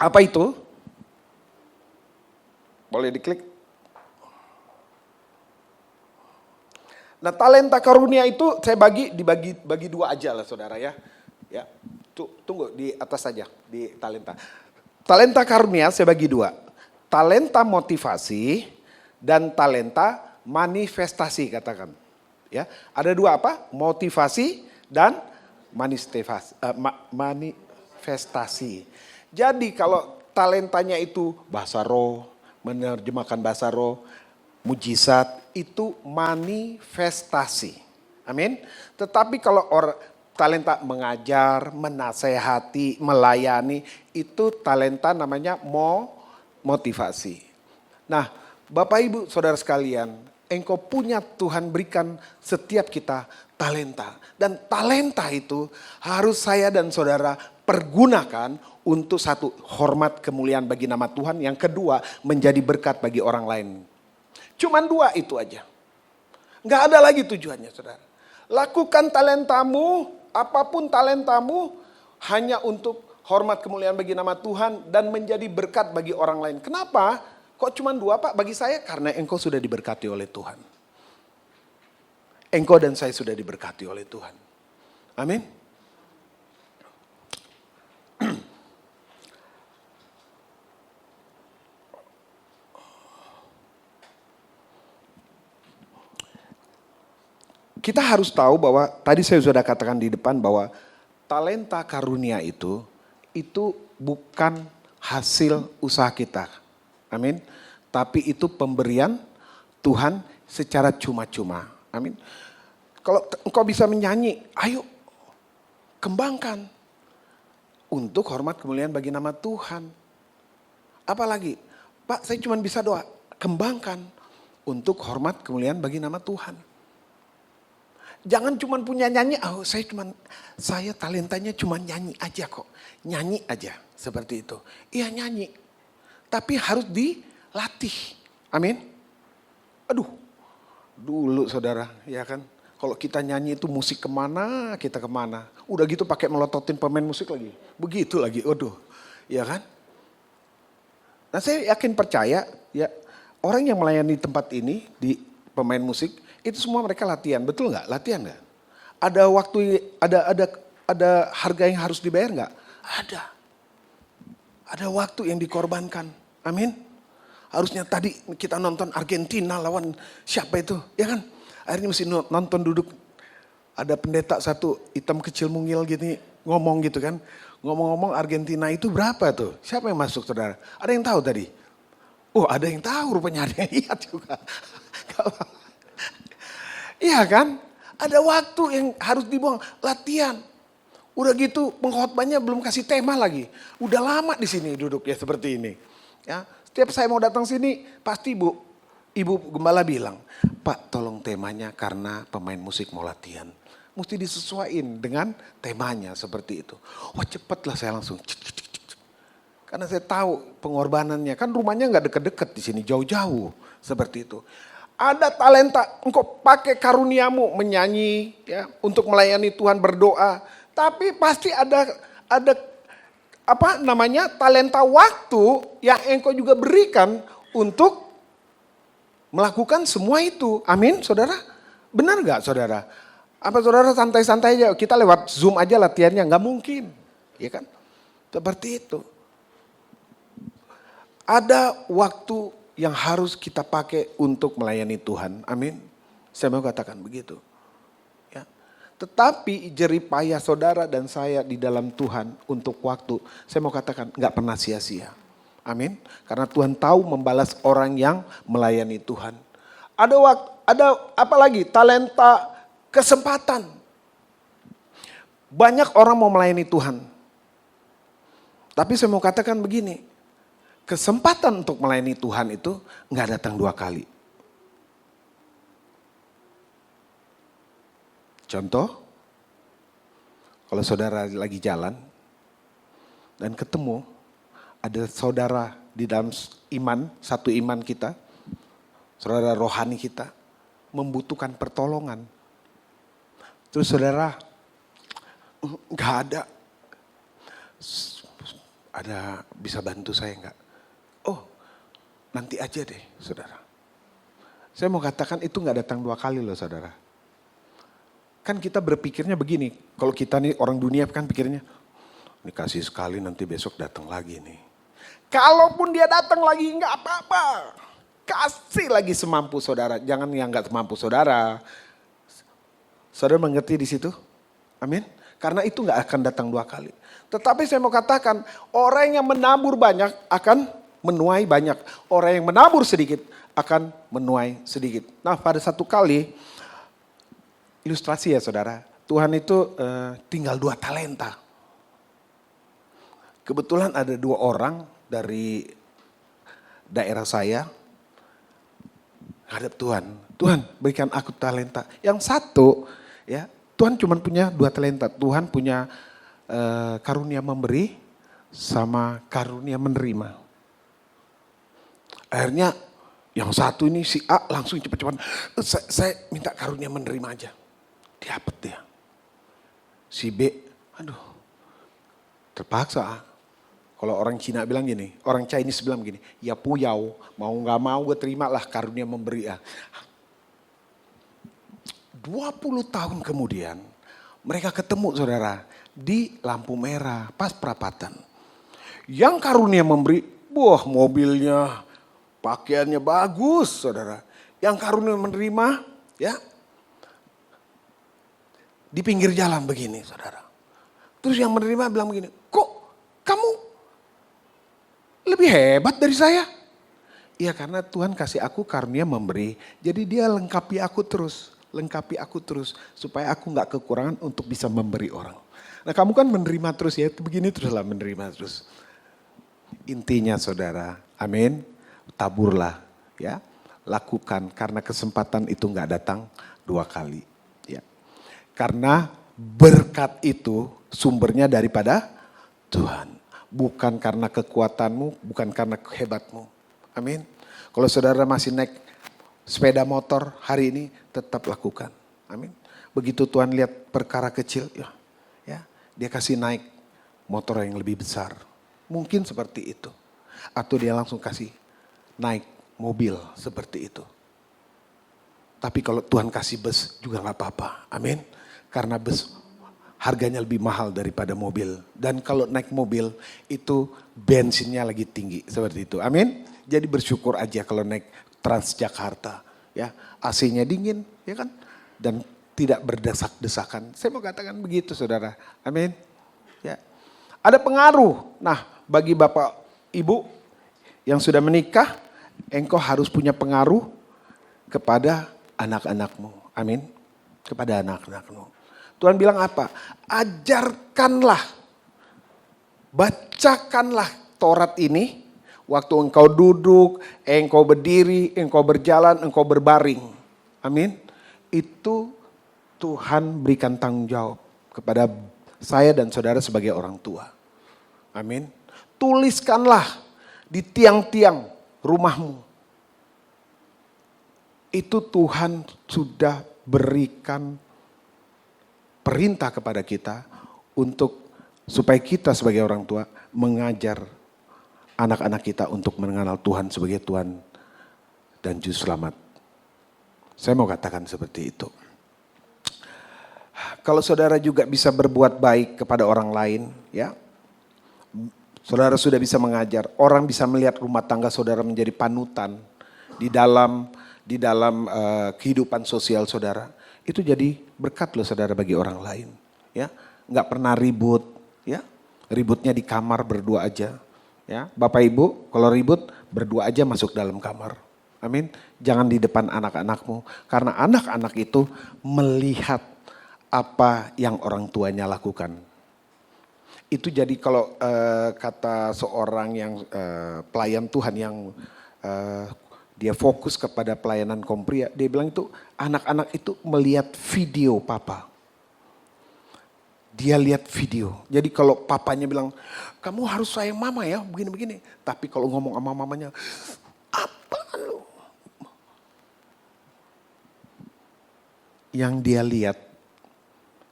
Apa itu? Boleh diklik. Nah, talenta karunia itu saya dibagi 2 aja lah saudara ya. Ya, tunggu di atas saja di talenta. Talenta karunia saya bagi 2. Talenta motivasi dan talenta manifestasi katakan. Ya, ada 2 apa? Motivasi dan manifestasi. Jadi kalau talentanya itu bahasa roh, menerjemahkan bahasa roh, mujizat, itu manifestasi. Amin. Tetapi kalau talenta mengajar, menasehati, melayani, itu talenta namanya motivasi. Nah, Bapak Ibu Saudara sekalian, engkau punya Tuhan berikan setiap kita talenta. Dan talenta itu harus saya dan saudara pergunakan untuk 1, hormat kemuliaan bagi nama Tuhan. Yang kedua, menjadi berkat bagi orang lain. Cuman 2 itu aja. Nggak ada lagi tujuannya saudara. Lakukan talentamu, apapun talentamu, hanya untuk hormat kemuliaan bagi nama Tuhan dan menjadi berkat bagi orang lain. Kenapa? Kok cuma 2 Pak? Bagi saya karena engkau sudah diberkati oleh Tuhan. Engkau dan saya sudah diberkati oleh Tuhan. Amin. Kita harus tahu bahwa tadi saya sudah katakan di depan bahwa talenta karunia itu bukan hasil usaha kita. Amin. Tapi itu pemberian Tuhan secara cuma-cuma. Amin. Kalau engkau bisa menyanyi, ayo kembangkan untuk hormat kemuliaan bagi nama Tuhan. Apalagi, Pak saya cuma bisa doa, kembangkan untuk hormat kemuliaan bagi nama Tuhan. Jangan cuma punya nyanyi, saya talentanya cuma nyanyi aja kok. Nyanyi aja seperti itu. Iya nyanyi, tapi harus dilatih. Amin. Aduh, dulu saudara ya kan, Kalau kita nyanyi itu musik kemana, kita kemana. Udah gitu pakai melototin pemain musik lagi. Begitu lagi, waduh. Ya kan? Nah saya yakin percaya ya orang yang melayani tempat ini di pemain musik itu semua mereka latihan. Betul nggak? Latihan nggak? Ada waktu, ada harga yang harus dibayar nggak? Ada. Ada waktu yang dikorbankan. Amin. Harusnya tadi kita nonton Argentina lawan siapa itu, ya kan? Akhirnya mesti nonton duduk. Ada pendeta satu hitam kecil mungil gini ngomong gitu kan. Ngomong-ngomong Argentina itu berapa tuh? Siapa yang masuk saudara? Ada yang tahu tadi? Oh ada yang tahu rupanya, ada yang lihat juga. Iya kan? Ada waktu yang harus dibuang, latihan. Udah gitu pengkhotbahnya belum kasih tema lagi. Udah lama di sini duduk ya seperti ini. Ya, setiap saya mau datang sini pasti Ibu Gembala bilang, Pak tolong temanya karena pemain musik mau latihan. Mesti disesuaikan dengan temanya seperti itu. Wah cepatlah saya langsung. Karena saya tahu pengorbanannya. Kan rumahnya nggak deket-deket di sini, jauh-jauh seperti itu. Ada talenta, engkau pakai karuniamu menyanyi ya untuk melayani Tuhan, berdoa. Tapi pasti ada apa namanya talenta waktu yang engkau juga berikan untuk melakukan semua itu. Amin, saudara. Benar gak saudara? Apa saudara santai-santai aja, kita lewat Zoom aja latihannya? Gak mungkin. Ya kan? Seperti itu. Ada waktu yang harus kita pakai untuk melayani Tuhan. Amin. Saya mau katakan begitu. Ya. Tetapi jeripayah saudara dan saya di dalam Tuhan untuk waktu, saya mau katakan gak pernah sia-sia. Amin. Karena Tuhan tahu membalas orang yang melayani Tuhan. Ada apa lagi? Talenta, kesempatan. Banyak orang mau melayani Tuhan. Tapi saya mau katakan begini. Kesempatan untuk melayani Tuhan itu nggak datang 2 kali. Contoh, kalau saudara lagi jalan dan ketemu ada saudara di dalam iman, satu iman kita, saudara rohani kita, membutuhkan pertolongan. Terus saudara, nggak ada bisa bantu saya nggak? Oh, nanti aja deh saudara. Saya mau katakan itu nggak datang 2 kali loh saudara. Kan kita berpikirnya begini, kalau kita nih orang dunia kan pikirnya, ini kasih sekali nanti besok datang lagi nih. Kalaupun dia datang lagi nggak apa-apa. Kasih lagi semampu saudara. Jangan yang nggak semampu saudara. Saudara mengerti di situ? Amin. Karena itu nggak akan datang 2 kali. Tetapi saya mau katakan orang yang menabur banyak akan menuai banyak. Orang yang menabur sedikit akan menuai sedikit. Nah pada satu kali ilustrasi ya saudara. Tuhan itu tinggal 2 talenta. Kebetulan ada 2 orang dari daerah saya hadap Tuhan. Tuhan berikan aku talenta. Yang satu ya Tuhan cuma punya 2 talenta. Tuhan punya karunia memberi sama karunia menerima. Akhirnya yang satu ini si A langsung cepat-cepat. Saya minta karunia menerima aja. Dapat dia. Si B, aduh terpaksa. Kalau orang Cina bilang gini, orang Chinese bilang gini, ya puyau, mau gak mau gue terimalah karunia memberi ya. 20 tahun kemudian mereka ketemu saudara di lampu merah pas perapatan. Yang karunia memberi, wah mobilnya, pakaiannya bagus saudara. Yang karunia menerima ya di pinggir jalan begini saudara. Terus yang menerima bilang begini, kok kamu lebih hebat dari saya? Iya karena Tuhan kasih aku karunia memberi. Jadi dia lengkapi aku terus. Supaya aku gak kekurangan untuk bisa memberi orang. Nah kamu kan menerima terus ya. Begini teruslah menerima terus. Intinya saudara, amin. Taburlah ya. Lakukan karena kesempatan itu gak datang 2 kali. Ya. Karena berkat itu sumbernya daripada Tuhan. Bukan karena kekuatanmu, bukan karena kehebatmu. Amin. Kalau saudara masih naik sepeda motor hari ini, tetap lakukan. Amin. Begitu Tuhan lihat perkara kecil, ya, dia kasih naik motor yang lebih besar. Mungkin seperti itu. Atau dia langsung kasih naik mobil seperti itu. Tapi kalau Tuhan kasih bus juga gak apa-apa. Amin. Karena bus harganya lebih mahal daripada mobil. Dan kalau naik mobil itu bensinnya lagi tinggi seperti itu. Amin. Jadi bersyukur aja kalau naik Transjakarta. Ya, AC-nya dingin, ya kan? Dan tidak berdesak-desakan. Saya mau katakan begitu, saudara. Amin. Ya. Ada pengaruh. Nah, bagi Bapak Ibu yang sudah menikah, engkau harus punya pengaruh kepada anak-anakmu. Amin. Kepada anak-anakmu. Tuhan bilang apa? Ajarkanlah, bacakanlah Taurat ini waktu engkau duduk, engkau berdiri, engkau berjalan, engkau berbaring. Amin. Itu Tuhan berikan tanggung jawab kepada saya dan saudara sebagai orang tua. Amin. Tuliskanlah di tiang-tiang rumahmu. Itu Tuhan sudah berikan perintah kepada kita untuk supaya kita sebagai orang tua mengajar anak-anak kita untuk mengenal Tuhan sebagai Tuhan dan Juru Selamat. Saya mau katakan seperti itu. Kalau saudara juga bisa berbuat baik kepada orang lain, ya. Saudara sudah bisa mengajar, orang bisa melihat rumah tangga saudara menjadi panutan di dalam kehidupan sosial saudara. Itu jadi berkat loh saudara bagi orang lain. Ya, nggak pernah ribut, ya. Ributnya di kamar berdua aja. Ya, Bapak Ibu kalau ribut berdua aja masuk dalam kamar. Amin. Jangan di depan anak-anakmu. Karena anak-anak itu melihat apa yang orang tuanya lakukan. Itu jadi kalau kata seorang yang pelayan Tuhan yang dia fokus kepada pelayanan kaum pria. Dia bilang itu anak-anak itu melihat video papa. Dia lihat video. Jadi kalau papanya bilang, kamu harus sayang mama ya begini-begini. Tapi kalau ngomong sama mamanya, apa lu? Yang dia lihat,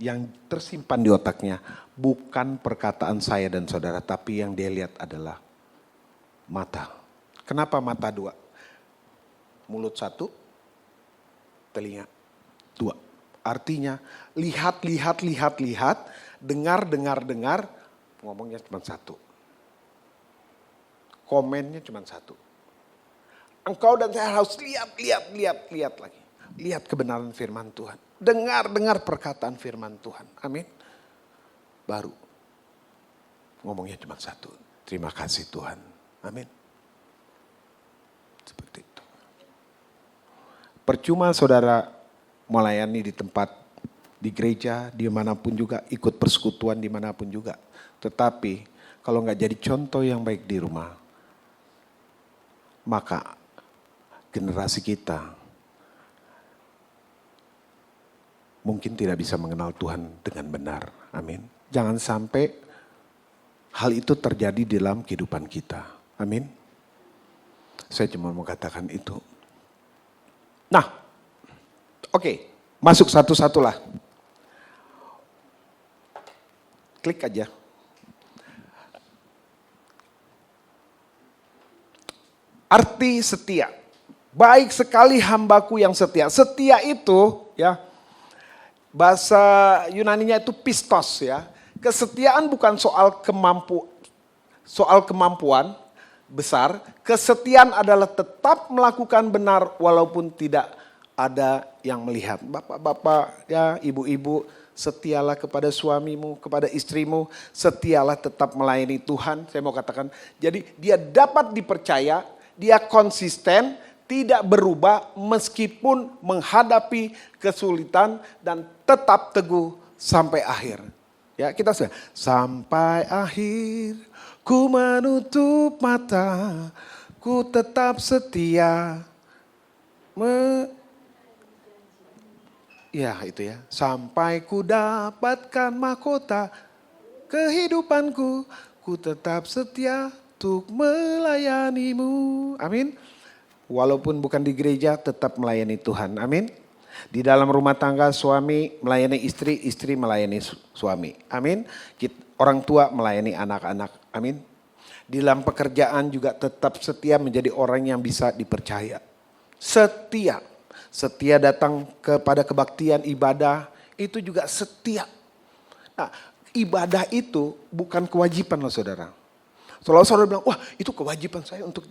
yang tersimpan di otaknya bukan perkataan saya dan saudara, tapi yang dia lihat adalah mata. Kenapa mata dua? Mulut satu, telinga dua. Artinya lihat, dengar, ngomongnya cuma satu. Komennya cuma satu. Engkau dan saya harus lihat lagi. Lihat kebenaran firman Tuhan. Dengar perkataan firman Tuhan. Amin. Baru ngomongnya cuma satu. Terima kasih Tuhan. Amin. Seperti itu. Percuma saudara melayani di tempat, di gereja, dimanapun juga, ikut persekutuan dimanapun juga. Tetapi kalau nggak jadi contoh yang baik di rumah, maka generasi kita mungkin tidak bisa mengenal Tuhan dengan benar. Amin. Jangan sampai hal itu terjadi dalam kehidupan kita. Amin. Saya cuma mau katakan itu. Nah, oke, masuk satu-satu lah. Klik aja. Arti setia. Baik sekali hambaku yang setia. Setia itu ya, bahasa Yunaninya itu pistos ya. Kesetiaan bukan soal kemampuan besar. Kesetiaan adalah tetap melakukan benar walaupun tidak ada yang melihat. Bapak-bapak ya, ibu-ibu, setialah kepada suamimu, kepada istrimu, setialah tetap melayani Tuhan. Saya mau katakan, jadi dia dapat dipercaya, dia konsisten, tidak berubah meskipun menghadapi kesulitan dan tetap teguh sampai akhir. Ya, kita sudah sampai akhir ku menutup mata, ku tetap setia. Ya itu ya, sampai ku dapatkan mahkota kehidupanku, ku tetap setia untuk melayanimu. Amin. Walaupun bukan di gereja tetap melayani Tuhan. Amin. Di dalam rumah tangga suami melayani istri, istri melayani suami. Amin. Orang tua melayani anak-anak. Amin. Di dalam pekerjaan juga tetap setia menjadi orang yang bisa dipercaya. Setia. Setia datang kepada kebaktian ibadah itu juga setia. Nah, ibadah itu bukan kewajiban loh saudara. Kalau saudara bilang, wah itu kewajiban saya untuk.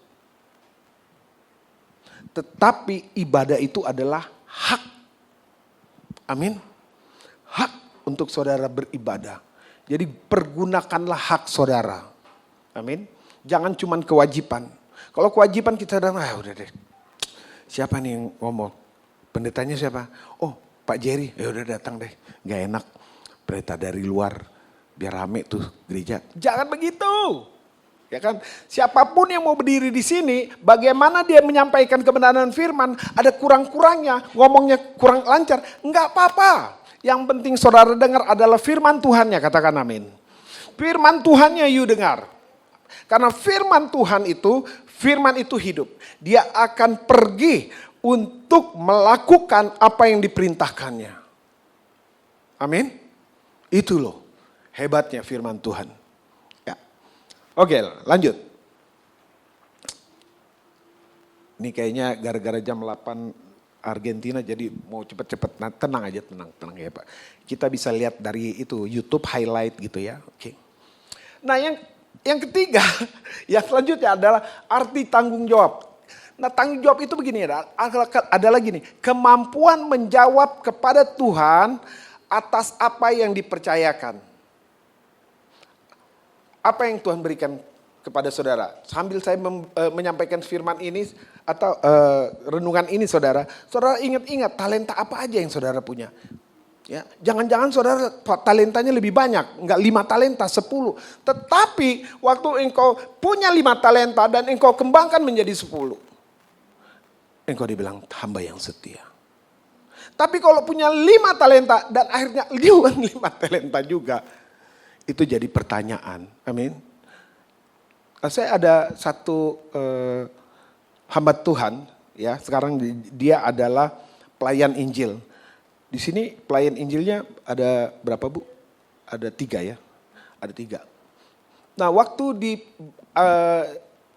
Tetapi ibadah itu adalah hak. Amin. Hak untuk saudara beribadah. Jadi pergunakanlah hak saudara. Amin. Jangan cuma kewajiban. Kalau kewajiban kita datang, udah deh. Siapa nih yang ngomong? Pendetanya siapa? Oh Pak Jerry, ya udah datang deh. Gak enak. Pendeta dari luar. Biar rame tuh gereja. Jangan begitu. Ya kan? Siapapun yang mau berdiri di sini, bagaimana dia menyampaikan kebenaran firman, ada kurang-kurangnya, ngomongnya kurang lancar, enggak apa-apa. Yang penting saudara dengar adalah firman Tuhannya, katakan amin. Firman Tuhannya you dengar. Karena firman itu hidup. Dia akan pergi untuk melakukan apa yang diperintahkannya. Amin. Itu loh hebatnya firman Tuhan. Oke, lanjut. Ini kayaknya gara-gara jam 8 Argentina jadi mau cepet-cepet. Nah, tenang aja, tenang ya Pak. Kita bisa lihat dari itu YouTube highlight gitu ya. Oke. Nah, yang ketiga, yang selanjutnya adalah arti tanggung jawab. Nah, tanggung jawab itu begini ya, adalah gini, kemampuan menjawab kepada Tuhan atas apa yang dipercayakan. Apa yang Tuhan berikan kepada saudara? Sambil saya menyampaikan firman ini atau renungan ini saudara ingat-ingat talenta apa aja yang saudara punya. Ya, jangan-jangan saudara talentanya lebih banyak, enggak 5 talenta, 10. Tetapi waktu engkau punya 5 talenta dan engkau kembangkan menjadi 10. Engkau dibilang hamba yang setia. Tapi kalau punya 5 talenta dan akhirnya 5 talenta juga, itu jadi pertanyaan. Amin. Saya ada satu hamba Tuhan, ya sekarang dia adalah pelayan Injil. Di sini pelayan Injilnya ada berapa Bu? Ada 3 ya. Ada 3. Nah waktu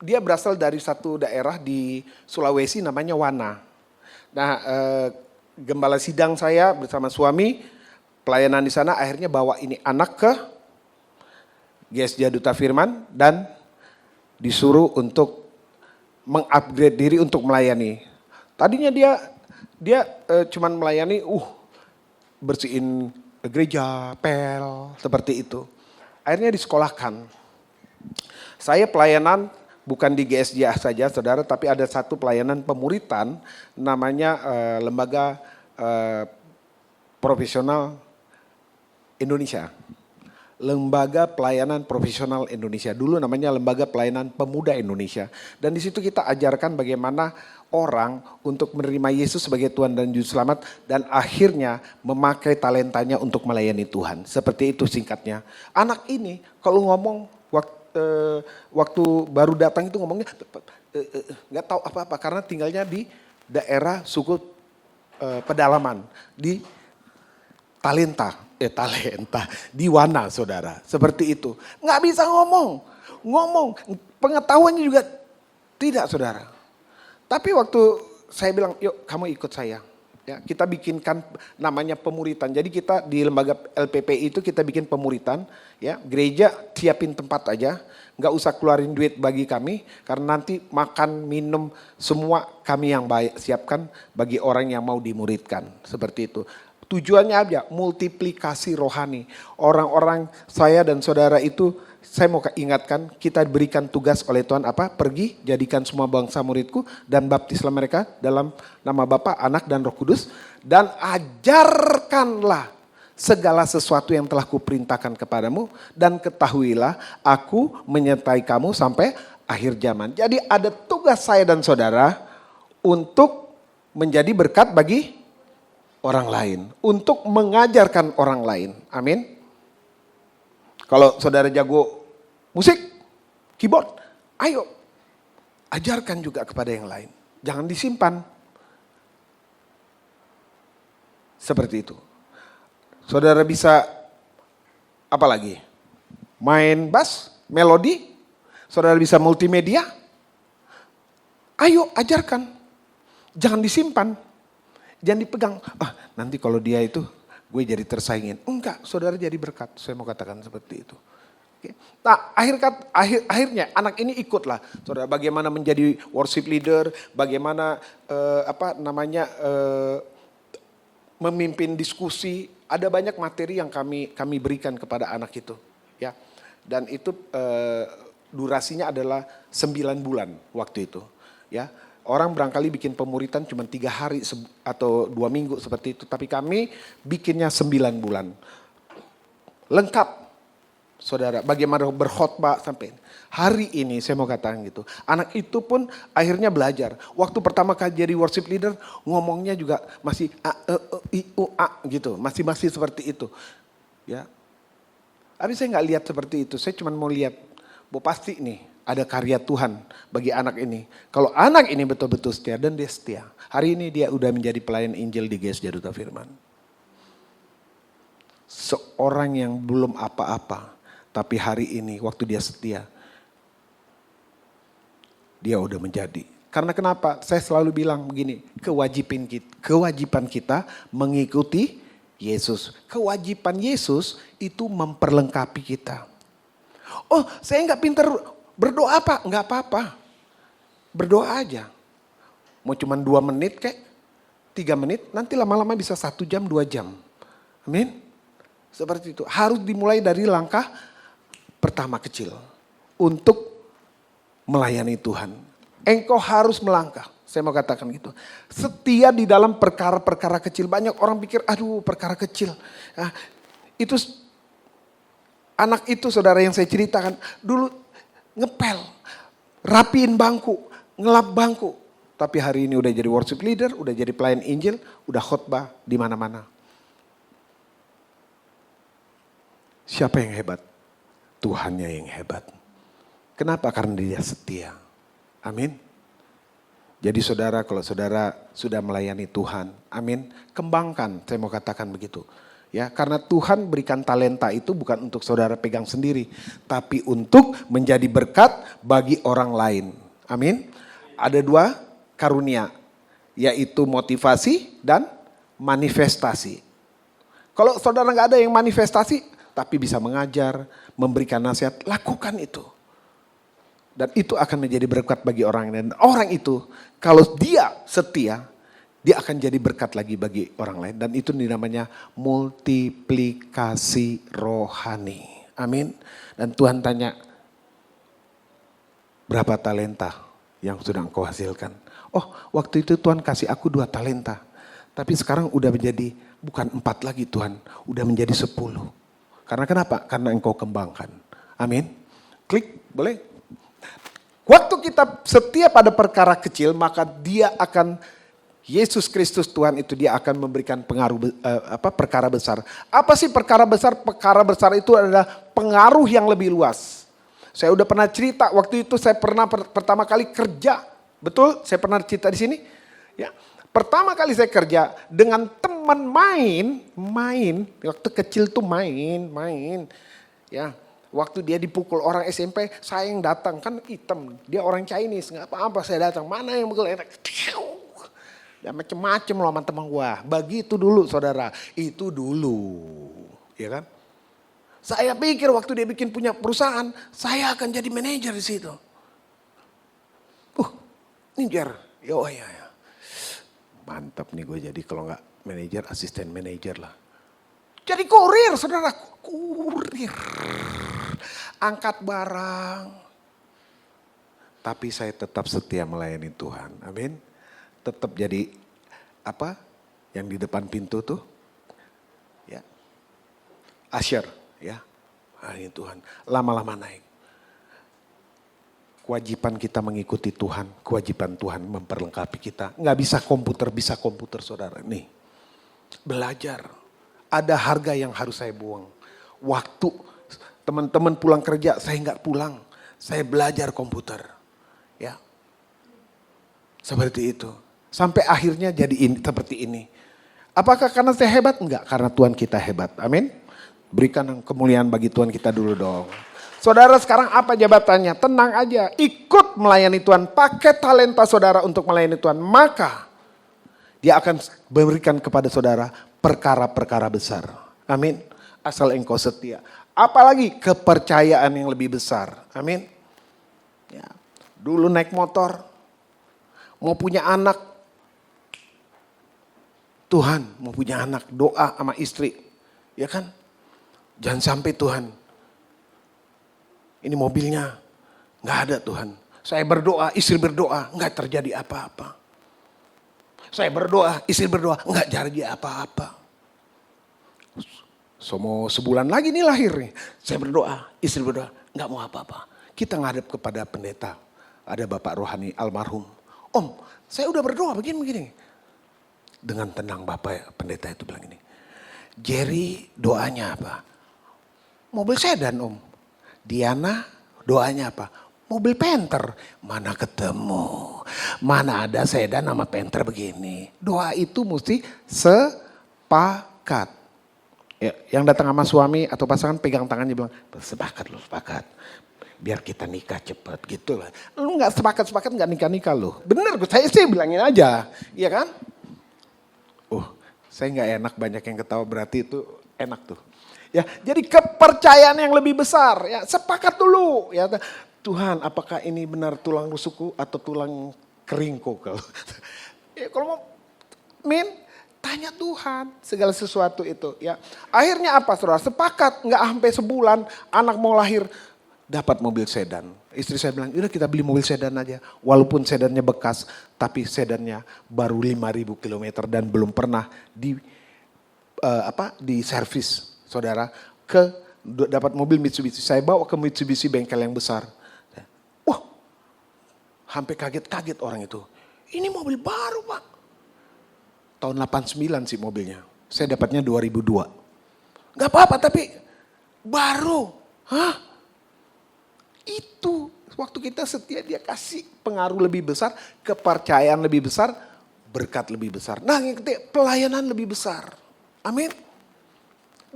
dia berasal dari satu daerah di Sulawesi namanya Wana. Nah gembala sidang saya bersama suami pelayanan di sana akhirnya bawa ini anak ke GSJ Duta Firman dan disuruh untuk mengupgrade diri untuk melayani. Tadinya dia cuman melayani bersihin gereja, pel, seperti itu. Akhirnya disekolahkan. Saya pelayanan bukan di GSJ saja saudara, tapi ada satu pelayanan pemuritan namanya Lembaga Profesional Indonesia. Lembaga Pelayanan Profesional Indonesia. Dulu namanya Lembaga Pelayanan Pemuda Indonesia. Dan di situ kita ajarkan bagaimana orang untuk menerima Yesus sebagai Tuhan dan Juru Selamat. Dan akhirnya memakai talentanya untuk melayani Tuhan. Seperti itu singkatnya. Anak ini kalau ngomong waktu baru datang itu ngomongnya gak tahu apa-apa. Karena tinggalnya di daerah suku pedalaman. Di talenta di Wana saudara, seperti itu. Nggak bisa ngomong, pengetahuannya juga tidak saudara. Tapi waktu saya bilang, yuk kamu ikut saya. Ya, kita bikinkan namanya pemuritan. Jadi kita di lembaga LPP itu kita bikin pemuritan. Ya, gereja siapin tempat aja, nggak usah keluarin duit bagi kami, karena nanti makan, minum semua kami yang siapkan bagi orang yang mau dimuridkan, seperti itu. Tujuannya aja multiplikasi rohani. Orang-orang saya dan saudara itu saya mau ingatkan kita berikan tugas oleh Tuhan apa? Pergi jadikan semua bangsa muridku dan baptislah mereka dalam nama Bapa, Anak dan Roh Kudus. Dan ajarkanlah segala sesuatu yang telah kuperintahkan kepadamu. Dan ketahuilah aku menyertai kamu sampai akhir zaman. Jadi ada tugas saya dan saudara untuk menjadi berkat bagi orang lain, untuk mengajarkan orang lain. Amin. Kalau saudara jago musik, keyboard, ayo ajarkan juga kepada yang lain. Jangan disimpan. Seperti itu. Saudara bisa apa lagi? Main bass, melodi. Saudara bisa multimedia. Ayo ajarkan. Jangan disimpan. Jangan dipegang. Nanti kalau dia itu gue jadi tersaingin. Enggak, saudara jadi berkat. Saya mau katakan seperti itu. Oke. Nah, akhirnya anak ini ikutlah. Saudara, bagaimana menjadi worship leader, bagaimana memimpin diskusi. Ada banyak materi yang kami berikan kepada anak itu, ya. Dan itu durasinya adalah 9 bulan waktu itu, ya. Orang barangkali bikin pemuritan cuma 3 hari atau 2 minggu seperti itu. Tapi kami bikinnya 9 bulan. Lengkap, saudara. Bagaimana berkhotbah sampai hari ini saya mau katakan gitu. Anak itu pun akhirnya belajar. Waktu pertama kali jadi worship leader ngomongnya juga masih gitu. Masih seperti itu. Ya. Tapi saya nggak lihat seperti itu. Saya cuma mau lihat bahwa pasti nih ada karya Tuhan bagi anak ini. Kalau anak ini betul-betul setia dan dia setia. Hari ini dia udah menjadi pelayan Injil di GSJ Duta Firman. Seorang yang belum apa-apa. Tapi hari ini waktu dia setia. Dia udah menjadi. Karena kenapa? Saya selalu bilang begini. Kewajiban kita mengikuti Yesus. Kewajiban Yesus itu memperlengkapi kita. Oh, saya nggak pinter berdoa apa? Nggak apa-apa. Berdoa aja. Mau cuma 2 menit kayak 3 menit, nanti lama-lama bisa 1 jam, 2 jam. Amin. Seperti itu. Harus dimulai dari langkah pertama kecil. Untuk melayani Tuhan. Engkau harus melangkah. Saya mau katakan gitu. Setia di dalam perkara-perkara kecil. Banyak orang pikir, aduh perkara kecil. Nah, itu anak itu saudara yang saya ceritakan. Dulu ngepel, rapiin bangku, ngelap bangku. Tapi hari ini udah jadi worship leader, udah jadi pelayan Injil, udah khotbah di mana-mana. Siapa yang hebat? Tuhannya yang hebat. Kenapa? Karena dia setia. Amin. Jadi saudara, kalau saudara sudah melayani Tuhan, amin, kembangkan, saya mau katakan begitu. Ya, karena Tuhan berikan talenta itu bukan untuk saudara pegang sendiri, tapi untuk menjadi berkat bagi orang lain. Amin. Ada 2 karunia, yaitu motivasi dan manifestasi. Kalau saudara nggak ada yang manifestasi, tapi bisa mengajar, memberikan nasihat, lakukan itu. Dan itu akan menjadi berkat bagi orang lain. Dan orang itu kalau dia setia, dia akan jadi berkat lagi bagi orang lain. Dan itu namanya multiplikasi rohani. Amin. Dan Tuhan tanya, berapa talenta yang sudah engkau hasilkan? Oh, waktu itu Tuhan kasih aku 2 talenta. Tapi sekarang udah menjadi bukan 4 lagi Tuhan. Udah menjadi 10. Karena kenapa? Karena engkau kembangkan. Amin. Klik, boleh? Waktu kita setia pada perkara kecil, maka dia akan, Yesus Kristus Tuhan itu dia akan memberikan perkara besar. Apa sih perkara besar? Perkara besar itu adalah pengaruh yang lebih luas. Saya udah pernah cerita, waktu itu saya pernah pertama kali kerja. Betul? Saya pernah cerita di sini. Ya. Pertama kali saya kerja dengan teman main. Waktu kecil tuh main. Ya. Waktu dia dipukul orang SMP, saya yang datang. Kan hitam, dia orang Chinese, gak apa-apa saya datang. Mana yang mukul enak? Dan macem-macem loh sama teman gua. Begitu dulu saudara, itu dulu. Ya kan? Saya pikir waktu dia bikin punya perusahaan, saya akan jadi manajer di situ. Manajer, ya. Mantap nih gue jadi kalau gak manajer, asisten manajer lah. Jadi kurir saudara, kurir. Angkat barang. Tapi saya tetap setia melayani Tuhan. Amin. Tetap jadi yang di depan pintu tuh. Ya. Usher, ya. Ini Tuhan. Lama-lama naik. Kewajiban kita mengikuti Tuhan. Kewajiban Tuhan memperlengkapi kita. Nggak bisa komputer saudara. Nih. Belajar. Ada harga yang harus saya buang. Waktu. Teman-teman pulang kerja, saya nggak pulang. Saya belajar komputer. Ya. Seperti itu. Sampai akhirnya jadi seperti ini. Apakah karena saya hebat? Enggak, karena Tuhan kita hebat. Amin. Berikan kemuliaan bagi Tuhan kita dulu dong. Saudara sekarang apa jabatannya? Tenang aja, ikut melayani Tuhan. Pakai talenta saudara untuk melayani Tuhan. Maka dia akan memberikan kepada saudara perkara-perkara besar. Amin. Asal engkau setia. Apalagi kepercayaan yang lebih besar. Amin. Ya. Dulu naik motor, mau punya anak. Tuhan mau punya anak, doa sama istri. Ya kan? Jangan sampai Tuhan, ini mobilnya nggak ada Tuhan. Saya berdoa, istri berdoa, nggak terjadi apa-apa. Saya berdoa, istri berdoa, nggak jadi apa-apa. So mau sebulan lagi nih lahir nih. Saya berdoa, istri berdoa, nggak mau apa-apa. Kita ngadep kepada pendeta. Ada Bapak Rohani almarhum. Om, saya udah berdoa begini-begini. Dengan tenang Bapak pendeta itu bilang ini. Jerry doanya apa? Mobil sedan Om. Diana doanya apa? Mobil Panther. Mana ketemu? Mana ada sedan sama Panther begini? Doa itu mesti sepakat. Ya, yang datang sama suami atau pasangan pegang tangannya bilang, sepakat lu, sepakat. Biar kita nikah cepet gitu lah. Lu gak sepakat gak nikah-nikah lu. Bener, saya sih bilangin aja. Iya kan? Saya gak enak banyak yang ketawa berarti itu enak tuh. Ya, jadi kepercayaan yang lebih besar. Ya, sepakat dulu. Ya, Tuhan, apakah ini benar tulang rusukku atau tulang keringku? Ya, kalau mau tanya Tuhan segala sesuatu itu. Ya, akhirnya apa saudara? Sepakat, nggak sampai sebulan anak mau lahir dapat mobil sedan. Istri saya bilang, udah kita beli mobil sedan aja. Walaupun sedannya bekas, tapi sedannya baru 5.000 kilometer dan belum pernah di servis. Saudara, dapat mobil Mitsubishi. Saya bawa ke Mitsubishi bengkel yang besar. Wah, hampir kaget-kaget orang itu. Ini mobil baru Pak. Tahun 89 sih mobilnya. Saya dapatnya 2002. Gak apa-apa tapi baru. Hah? Itu waktu kita setia dia kasih pengaruh lebih besar, kepercayaan lebih besar, berkat lebih besar. Nah yang ketiga pelayanan lebih besar. Amin.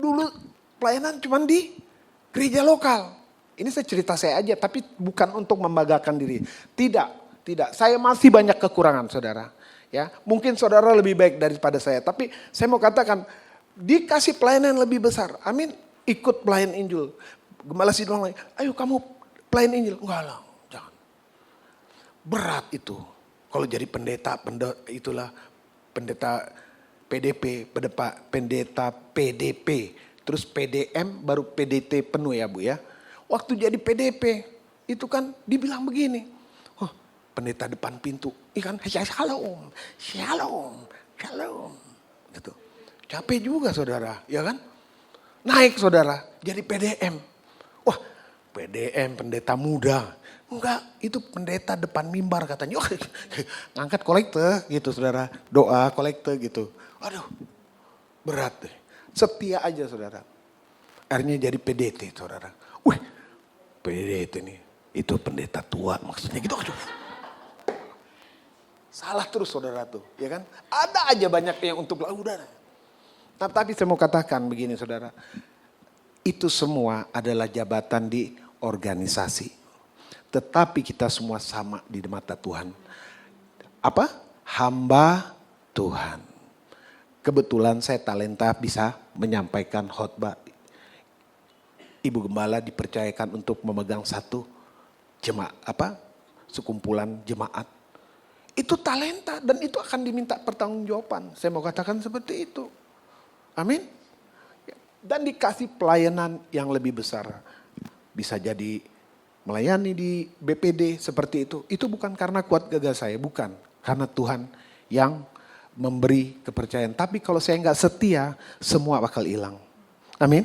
Dulu pelayanan cuma di gereja lokal. Ini saya cerita saya aja tapi bukan untuk membanggakan diri. Tidak. Saya masih banyak kekurangan saudara. Ya, mungkin saudara lebih baik daripada saya. Tapi saya mau katakan dikasih pelayanan lebih besar. Amin. Ikut pelayan Injil. Gembala Sidon lagi. Ayo kamu pelayan Injil. Enggak lah. Jangan. Berat itu. Kalau jadi pendeta itulah pendeta PDP, pendeta PDP, terus PDM, baru PDT penuh ya Bu ya. Waktu jadi PDP, itu kan dibilang begini, oh pendeta depan pintu, ikan shalom, gitu. Capek juga saudara, ya kan? Naik saudara, jadi PDM. Wah PDM, pendeta muda. Enggak, itu pendeta depan mimbar katanya. Oh, ngangkat kolekte gitu saudara, doa kolekte gitu. Aduh, berat deh. Setia aja saudara. Akhirnya jadi PDT saudara. Wih, PDT nih, itu pendeta tua maksudnya gitu. Aduh. Salah terus saudara tuh, ya kan? Ada aja banyak yang untuk udah. Nah, tapi saya mau katakan begini saudara. Itu semua adalah jabatan di organisasi. Tetapi kita semua sama di mata Tuhan. Apa? Hamba Tuhan. Kebetulan saya talenta bisa menyampaikan khotbah. Ibu Gembala dipercayakan untuk memegang satu sekumpulan jemaat. Itu talenta dan itu akan diminta pertanggungjawaban. Saya mau katakan seperti itu. Amin. Dan dikasih pelayanan yang lebih besar. Bisa jadi melayani di BPD seperti itu. Itu bukan karena kuat gagah saya, bukan. Karena Tuhan yang memberi kepercayaan. Tapi kalau saya nggak setia, semua bakal hilang. Amin.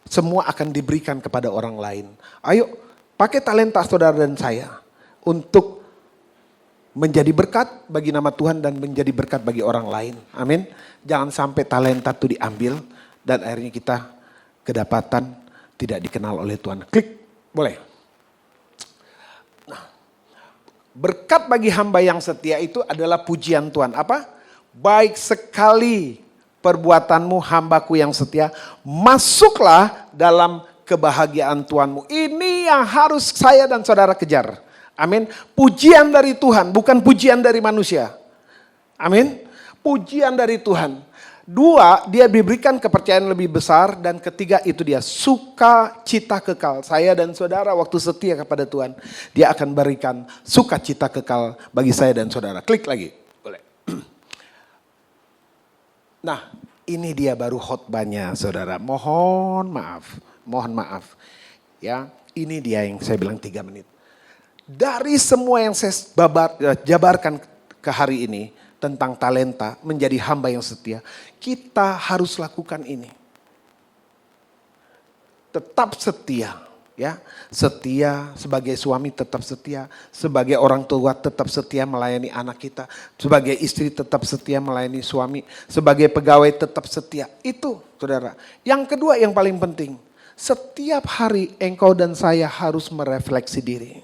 Semua akan diberikan kepada orang lain. Ayo pakai talenta saudara dan saya untuk menjadi berkat bagi nama Tuhan dan menjadi berkat bagi orang lain. Amin. Jangan sampai talenta itu diambil dan akhirnya kita kedapatan tidak dikenal oleh Tuhan. Klik, boleh. Nah, berkat bagi hamba yang setia itu adalah pujian Tuhan. Apa? Baik sekali perbuatanmu hambaku yang setia, masuklah dalam kebahagiaan Tuhanmu. Ini yang harus saya dan saudara kejar. Amin. Pujian dari Tuhan, bukan pujian dari manusia. Amin. Pujian dari Tuhan. Dua, dia diberikan kepercayaan lebih besar. Dan ketiga itu dia sukacita kekal. Saya dan saudara waktu setia kepada Tuhan, dia akan berikan sukacita kekal bagi saya dan saudara. Klik lagi. Boleh. Nah, ini dia baru khotbahnya saudara. Mohon maaf. Ya, ini dia yang saya bilang 3 menit. Dari semua yang saya jabarkan ke hari ini tentang talenta menjadi hamba yang setia, kita harus lakukan ini. Tetap setia. Ya, setia sebagai suami tetap setia, sebagai orang tua tetap setia melayani anak kita, sebagai istri tetap setia melayani suami, sebagai pegawai tetap setia. Itu saudara. Yang kedua yang paling penting, setiap hari engkau dan saya harus merefleksi diri.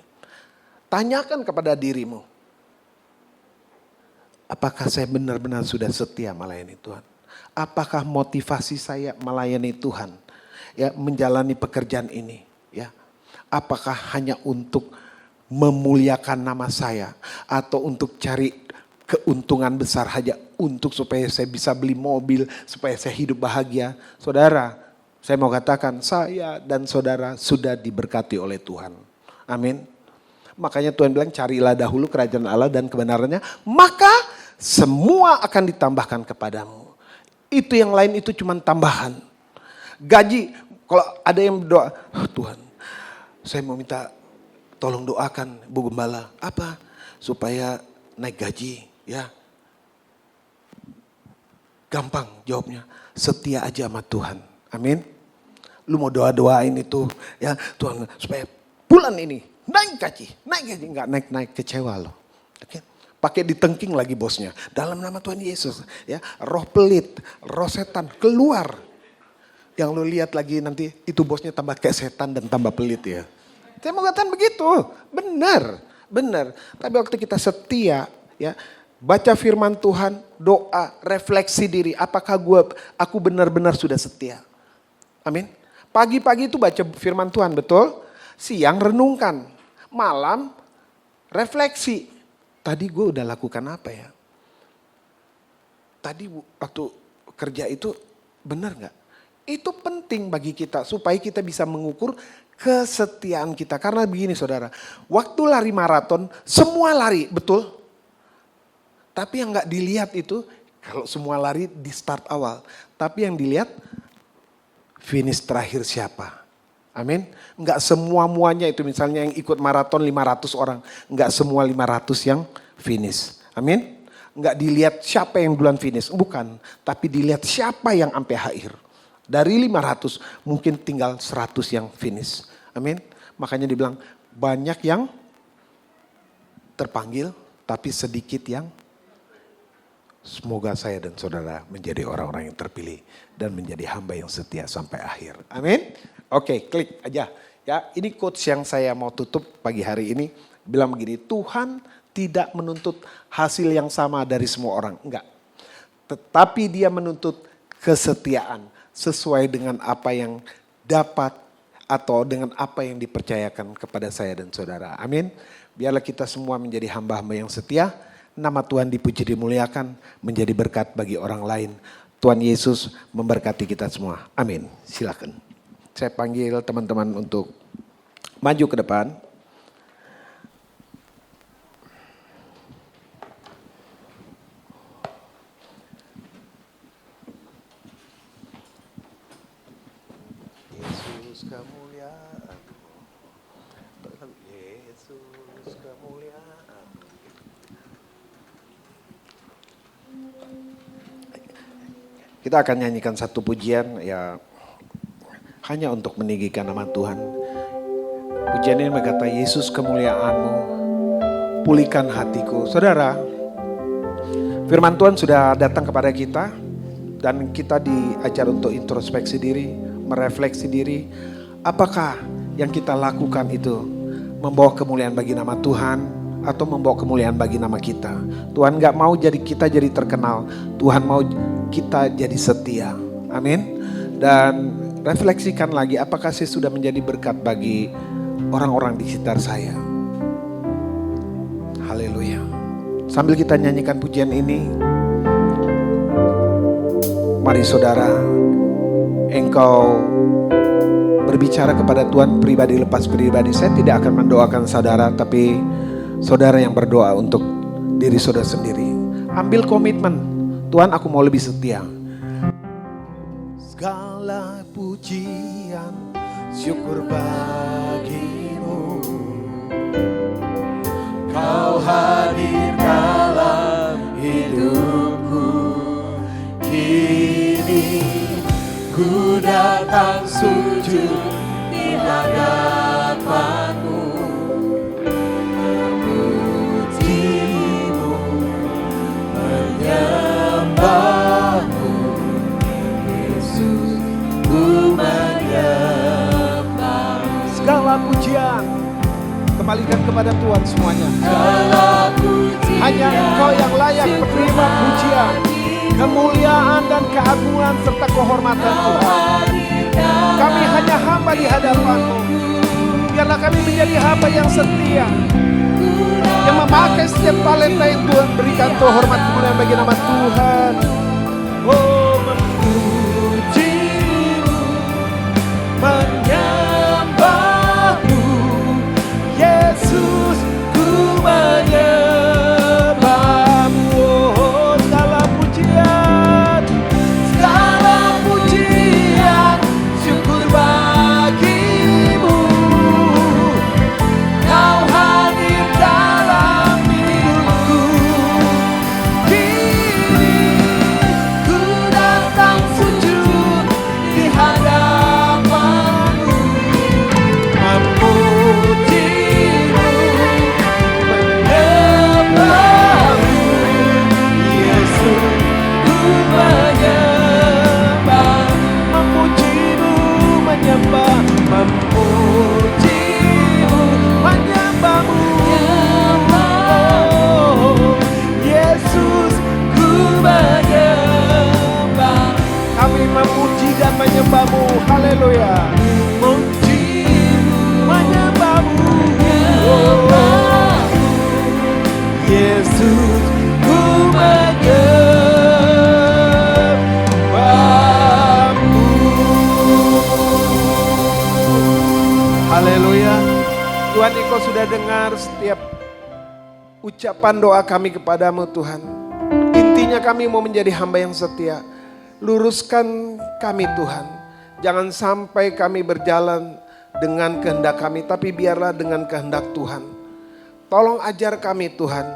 Tanyakan kepada dirimu, apakah saya benar-benar sudah setia melayani Tuhan? Apakah motivasi saya melayani Tuhan? Ya, menjalani pekerjaan ini. Ya, apakah hanya untuk memuliakan nama saya atau untuk cari keuntungan besar saja untuk supaya saya bisa beli mobil, supaya saya hidup bahagia? Saudara, saya mau katakan saya dan saudara sudah diberkati oleh Tuhan. Amin. Makanya Tuhan bilang carilah dahulu kerajaan Allah dan kebenarannya, maka semua akan ditambahkan kepadamu. Itu yang lain itu cuma tambahan. Gaji, kalau ada yang berdoa, Tuhan, saya mau minta tolong doakan Bu Gembala. Apa? Supaya naik gaji, ya. Gampang jawabnya, setia aja sama Tuhan. Amin. Lu mau doa-doain itu, ya Tuhan, supaya bulan ini naik gaji, nggak naik kecewa loh. Oke. Pakai ditengking lagi bosnya. Dalam nama Tuhan Yesus, ya, roh pelit, roh setan keluar. Yang lo lihat lagi nanti itu bosnya tambah kayak setan dan tambah pelit ya. Saya mau katakan begitu, benar. Tapi waktu kita setia, ya, baca firman Tuhan, doa, refleksi diri, apakah aku benar-benar sudah setia? Amin. Pagi-pagi itu baca firman Tuhan, betul? Siang renungkan, malam refleksi. Tadi gue udah lakukan apa ya? Tadi waktu kerja itu benar gak? Itu penting bagi kita supaya kita bisa mengukur kesetiaan kita. Karena begini saudara, waktu lari maraton semua lari, betul? Tapi yang gak dilihat itu, kalau semua lari di start awal. Tapi yang dilihat finish terakhir siapa? Amin. Enggak semua-muanya itu, misalnya yang ikut maraton 500 orang. Enggak semua 500 yang finish. Amin. Enggak dilihat siapa yang duluan finish. Bukan. Tapi dilihat siapa yang sampai akhir. Dari 500 mungkin tinggal 100 yang finish. Amin. Makanya dibilang banyak yang terpanggil tapi sedikit yang. Semoga saya dan saudara menjadi orang-orang yang terpilih dan menjadi hamba yang setia sampai akhir. Amin. Oke, klik aja. Ya, ini quotes yang saya mau tutup pagi hari ini. Bilang begini, Tuhan tidak menuntut hasil yang sama dari semua orang. Enggak. Tetapi dia menuntut kesetiaan sesuai dengan apa yang dapat atau dengan apa yang dipercayakan kepada saya dan saudara. Amin. Biarlah kita semua menjadi hamba-hamba yang setia. Nama Tuhan dipuji dimuliakan, menjadi berkat bagi orang lain. Tuhan Yesus memberkati kita semua. Amin. Silakan. Saya panggil teman-teman untuk maju ke depan. Yesus kemuliaan. Yesus kemuliaan. Kita akan nyanyikan satu pujian ya, hanya untuk meninggikan nama Tuhan. Pujian ini berkata, Yesus kemuliaan-Mu, pulihkan hatiku. Saudara, firman Tuhan sudah datang kepada kita dan kita diajar untuk introspeksi diri, merefleksi diri. Apakah yang kita lakukan itu membawa kemuliaan bagi nama Tuhan atau membawa kemuliaan bagi nama kita? Tuhan gak mau kita jadi terkenal. Tuhan mau kita jadi setia. Amin. Dan refleksikan lagi, apakah saya sudah menjadi berkat bagi orang-orang di sekitar saya. Haleluya. Sambil kita nyanyikan pujian ini, mari saudara, engkau berbicara kepada Tuhan pribadi lepas pribadi. Saya tidak akan mendoakan saudara, tapi saudara yang berdoa untuk diri saudara sendiri. Ambil komitmen, Tuhan aku mau lebih setia. Segala pujian, syukur bagimu. Kau hadir dalam hidupku. Kini ku datang sujud di hadapanmu. Memujimu, menyembahmu. Yesus, ku menyembahmu. Segala pujian kembalikan kepada Tuhan semuanya. Hanya Engkau yang layak menerima pujian, kemuliaan dan keagungan serta kehormatan Tuhan. Kami hanya hamba di hadapan-Mu. Biarlah kami menjadi hamba yang setia, yang memakai setiap talenta yang Tuhan berikan untuk hormat kemuliaan bagi nama Tuhan. Oh, memuji-Mu, menyembah-Mu, Yesus, ku menyembah-Mu. Oh, segala pujian, syukur bagimu. Kau hadir dalam hidupku. Kini ku datang sujud di hadapanmu. Memujimu, menyembahmu, Yesus, ku menyembah. Memujimu, menyembah, memujimu, menyembahmu. Oh, Yesus, ku menyembah. Kami memuji dan menyembahmu. Haleluya. Memujimu, menyembahmu. Oh, Yesus, ku menyembahmu. Haleluya. Tuhan, Engkau sudah dengar setiap ucapan doa kami kepadamu Tuhan. Intinya kami mau menjadi hamba yang setia. Luruskan kami Tuhan. Jangan sampai kami berjalan dengan kehendak kami, tapi biarlah dengan kehendak Tuhan. Tolong ajar kami Tuhan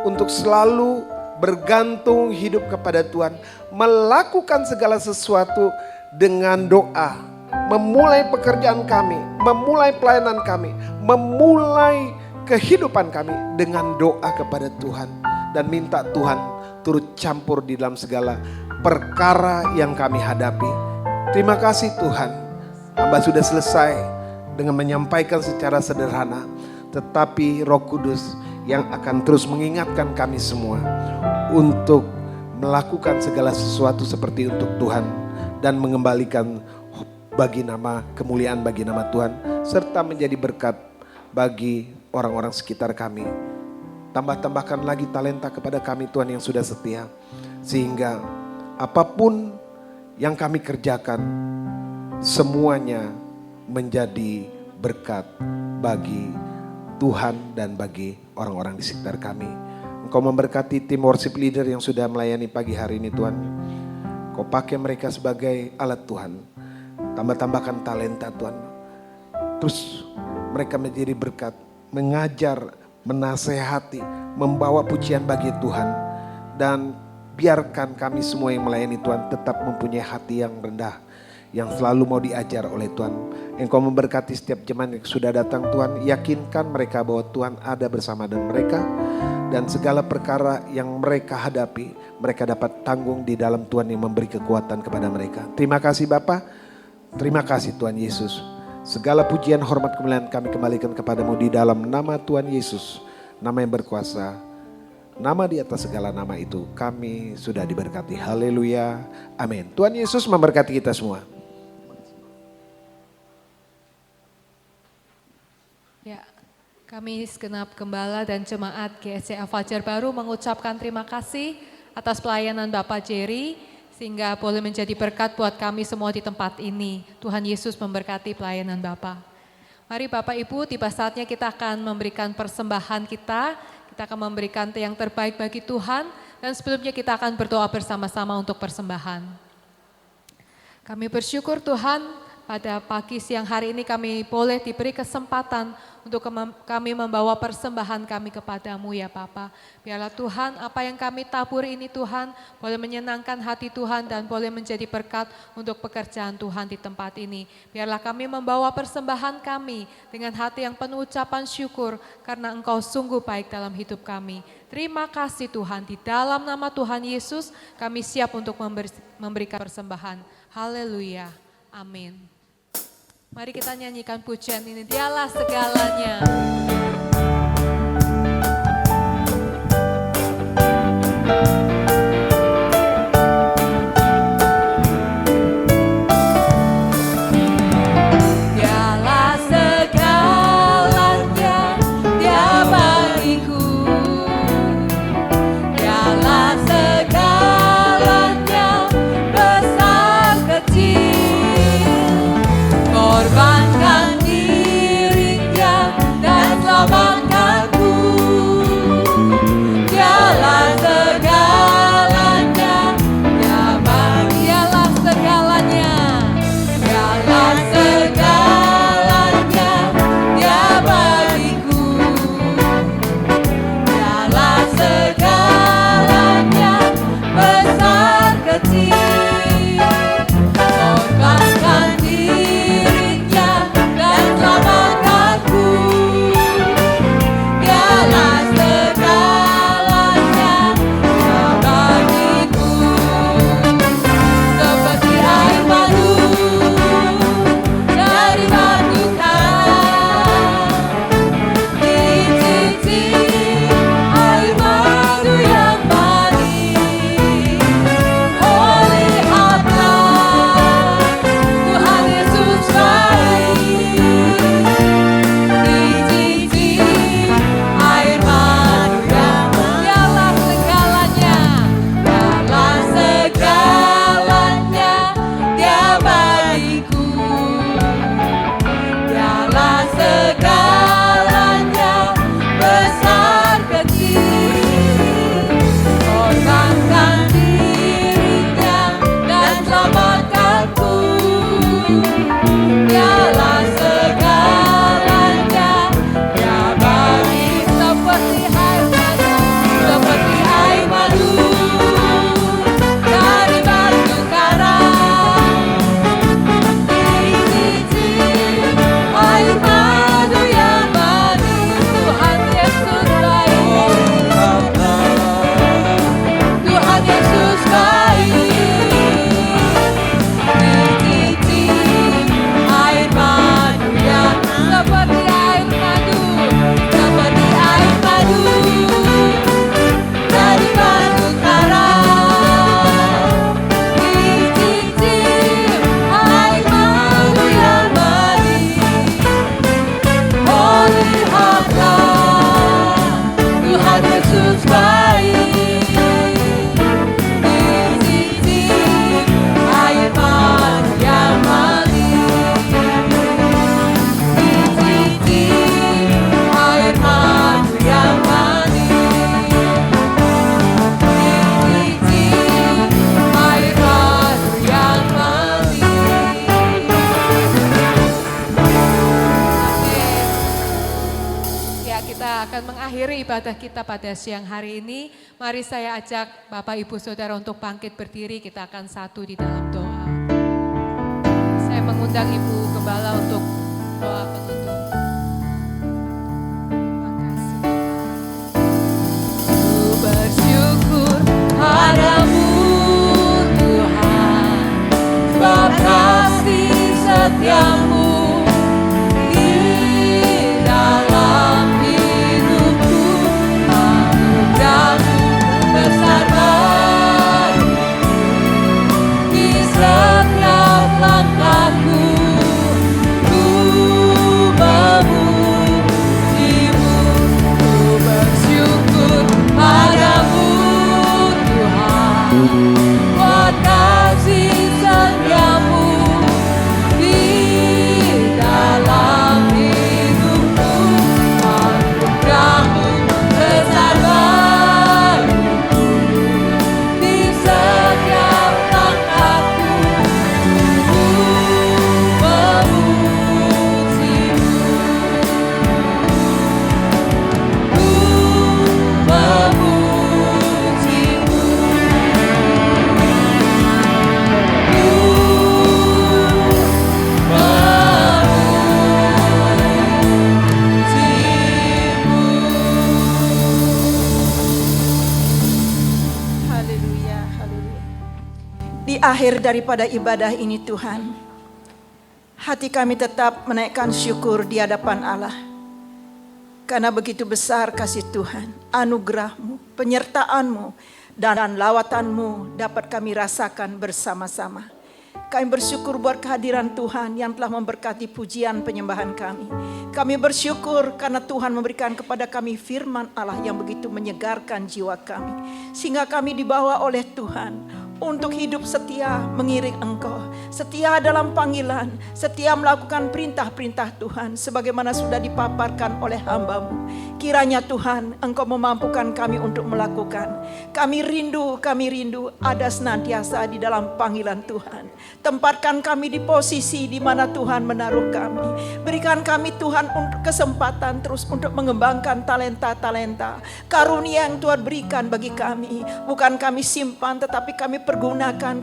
untuk selalu bergantung hidup kepada Tuhan. Melakukan segala sesuatu dengan doa. Memulai pekerjaan kami, memulai pelayanan kami, memulai kehidupan kami dengan doa kepada Tuhan. Dan minta Tuhan turut campur di dalam segala perkara yang kami hadapi. Terima kasih Tuhan, hamba sudah selesai dengan menyampaikan secara sederhana. Tetapi Roh Kudus yang akan terus mengingatkan kami semua untuk melakukan segala sesuatu seperti untuk Tuhan. Dan mengembalikan bagi nama kemuliaan bagi nama Tuhan. Serta menjadi berkat bagi orang-orang sekitar kami. Tambahkan lagi talenta kepada kami Tuhan yang sudah setia. Sehingga apapun yang kami kerjakan, semuanya menjadi berkat bagi Tuhan dan bagi orang-orang di sekitar kami. Engkau memberkati tim worship leader yang sudah melayani pagi hari ini Tuhan. Kau pakai mereka sebagai alat Tuhan. Tambahkan talenta Tuhan. Terus mereka menjadi berkat, mengajar, menasehati, membawa pujian bagi Tuhan. Dan biarkan kami semua yang melayani Tuhan tetap mempunyai hati yang rendah, yang selalu mau diajar oleh Tuhan. Engkau memberkati setiap jemaat yang sudah datang Tuhan. Yakinkan mereka bahwa Tuhan ada bersama dengan mereka. Dan segala perkara yang mereka hadapi, mereka dapat tanggung di dalam Tuhan yang memberi kekuatan kepada mereka. Terima kasih Bapa, terima kasih Tuhan Yesus. Segala pujian, hormat, kemuliaan kami kembalikan kepadamu di dalam nama Tuhan Yesus. Nama yang berkuasa. nama di atas segala nama itu kami sudah diberkati. Haleluya. Amin. Tuhan Yesus memberkati kita semua. Ya, kami segenap gembala dan jemaat GSCA Fajar Baru mengucapkan terima kasih atas pelayanan Bapak Jerry, sehingga boleh menjadi berkat buat kami semua di tempat ini. Tuhan Yesus memberkati pelayanan Bapak. Mari Bapak Ibu, tiba saatnya kita akan memberikan persembahan kita akan memberikan yang terbaik bagi Tuhan, dan sebelumnya kita akan berdoa bersama-sama untuk persembahan. Kami bersyukur Tuhan, pada pagi siang hari ini kami boleh diberi kesempatan untuk kami membawa persembahan kami kepadamu ya Bapa. Biarlah Tuhan apa yang kami tabur ini Tuhan boleh menyenangkan hati Tuhan dan boleh menjadi berkat untuk pekerjaan Tuhan di tempat ini. Biarlah kami membawa persembahan kami dengan hati yang penuh ucapan syukur karena Engkau sungguh baik dalam hidup kami. Terima kasih Tuhan, di dalam nama Tuhan Yesus kami siap untuk memberikan persembahan. Haleluya. Amin. Mari kita nyanyikan pujian ini, Dialah segalanya. Dialah segalanya, Dia bagiku. Dialah segalanya, besar kecil. Korbankan dirinya dan selamatkanku. Dialah segalanya, Dialah segalanya, Dialah segalanya, Dia bagiku. Dialah segalanya, besar kecil. Korbankan dirinya dan selamatkanku. Dialah segalanya, Dia bagiku. Seperti air madu dari batu karang, dicicip air madu yang manis. Oh lihatlah, Tuhan Yesus baik. Dicicip air madu yang Dialah segalanya, Dialah segalanya, Dia bagiku. Dialah segalanya, besar kecil. Korbankan dirinya dan selamatkanku. Dialah segalanya, Dia bagi. Seperti air madu, seperti air madu dari batu karang, dicicip air madu yang manis. Tuhan Yesus baik, Tuhan Yesus baik. Dicicip air madu yang seperti air madu, seperti air madu dari batu karang. Dicicip air madu yang manis. Oh lihatlah, Tuhan Yesus baik. Dicicip air madu yang manis. Dicicip air madu yang manis. Dicicip air madu yang manis. Amin. Ya, kita akan mengakhiri ibadah kita pada siang hari ini. Mari saya ajak Bapak Ibu Saudara untuk bangkit berdiri, kita akan satu di dalam doa. Saya mengundang Ibu Gembala untuk doa penutup. Terima kasih. Ku bersyukur padamu Tuhan, sebab kasih setiamu di dalam hidupku. Anugerah akhir daripada ibadah ini Tuhan, hati kami tetap menaikkan syukur di hadapan Allah. Karena begitu besar kasih Tuhan, anugerah-Mu, penyertaan-Mu, dan lawatanmu dapat kami rasakan bersama-sama. Kami bersyukur buat kehadiran Tuhan yang telah memberkati pujian penyembahan kami. Kami bersyukur karena Tuhan memberikan kepada kami firman Allah yang begitu menyegarkan jiwa kami. Sehingga kami dibawa oleh Tuhan untuk hidup setia mengiring Engkau, setia dalam panggilan, setia melakukan perintah-perintah Tuhan sebagaimana sudah dipaparkan oleh hamba-Mu. Kiranya Tuhan Engkau memampukan kami untuk melakukan. Kami rindu ada senantiasa di dalam panggilan Tuhan. Tempatkan kami di posisi di mana Tuhan menaruh kami. Berikan kami Tuhan untuk kesempatan terus untuk mengembangkan talenta-talenta, karunia yang Tuhan berikan bagi kami. Bukan kami simpan tetapi kami pergunakan,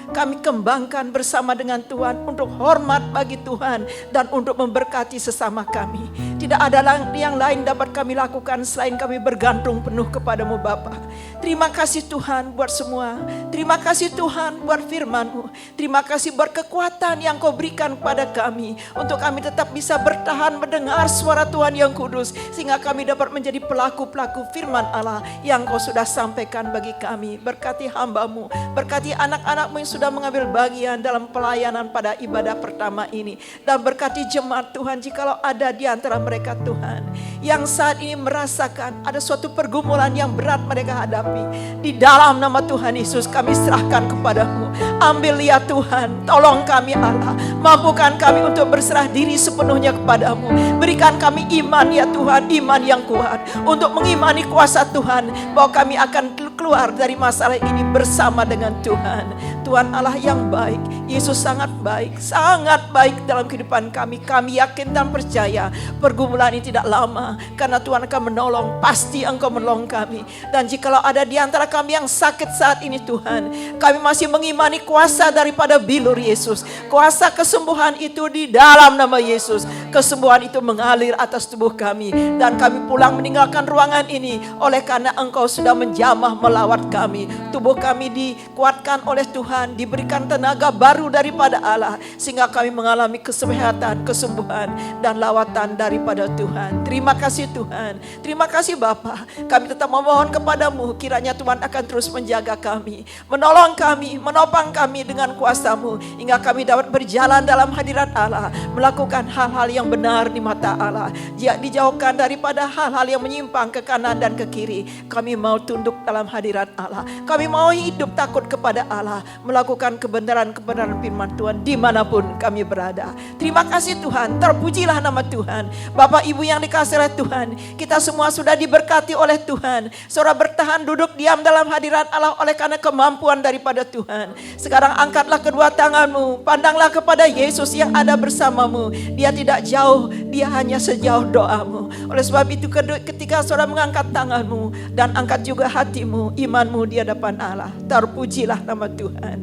kami kembangkan bersama dengan Tuhan untuk hormat bagi Tuhan dan untuk memberkati sesama kami. Tidak ada yang lain dapat kami lakukan selain kami bergantung penuh kepadamu Bapa. Terima kasih Tuhan buat semua. Terima kasih Tuhan buat firman-Mu. Terima kasih buat kekuatan yang Kau berikan kepada kami untuk kami tetap bisa bertahan mendengar suara Tuhan yang kudus sehingga kami dapat menjadi pelaku-pelaku firman Allah yang Kau sudah sampaikan bagi kami. Berkati hamba-Mu, berkati anak-anak-Mu yang sudah mengambil bagian dalam pelayanan pada ibadah pertama ini, dan berkati jemaat Tuhan jikalau ada di antara mereka Tuhan yang saat ini merasakan ada suatu pergumulan yang berat mereka hadapi. Di dalam nama Tuhan Yesus kami serahkan kepadamu. Ambil ya Tuhan, tolong kami Allah, mampukan kami untuk berserah diri sepenuhnya kepadamu. Berikan kami iman ya Tuhan, iman yang kuat untuk mengimani kuasa Tuhan bahwa kami akan keluar dari masalah ini bersama dengan Tuhan. Tuhan Allah yang baik, Yesus sangat baik dalam kehidupan kami. Kami yakin dan percaya pergumulan ini tidak lama karena Tuhan akan menolong, pasti Engkau menolong kami. Dan jikalau ada di antara kami yang sakit saat ini Tuhan, kami masih mengimani kuasa daripada bilur Yesus. Kuasa kesembuhan itu di dalam nama Yesus. Kesembuhan itu mengalir atas tubuh kami dan kami pulang meninggalkan ruangan ini oleh karena Engkau sudah menjamah melawat kami. Tubuh kami dikuatkan oleh Tuhan, diberikan tenaga baru daripada Allah sehingga kami mengalami kesehatan, kesembuhan dan lawatan daripada Tuhan. Terima kasih Tuhan. Terima kasih Bapa. Kami tetap memohon kepadamu kiranya Tuhan akan terus menjaga kami, menolong kami, menopang kami dengan kuasa-Mu hingga kami dapat berjalan dalam hadirat Allah, melakukan hal-hal yang benar di mata Allah. Dijauhkan daripada hal-hal yang menyimpang ke kanan dan ke kiri. Kami mau tunduk dalam hadirat Allah. Kami mau hidup takut kepada Allah, melakukan kebenaran-kebenaran firman Tuhan dimanapun kami berada. Terima kasih Tuhan, terpujilah nama Tuhan. Bapak Ibu yang dikasihi oleh Tuhan, kita semua sudah diberkati oleh Tuhan. Saudara bertahan duduk diam dalam hadirat Allah oleh karena kemampuan daripada Tuhan. Sekarang angkatlah kedua tanganmu, pandanglah kepada Yesus yang ada bersamamu. Dia tidak jauh, dia hanya sejauh doamu. Oleh sebab itu ketika saudara mengangkat tanganmu dan angkat juga hatimu, imanmu di hadapan Allah, terpujilah nama Tuhan.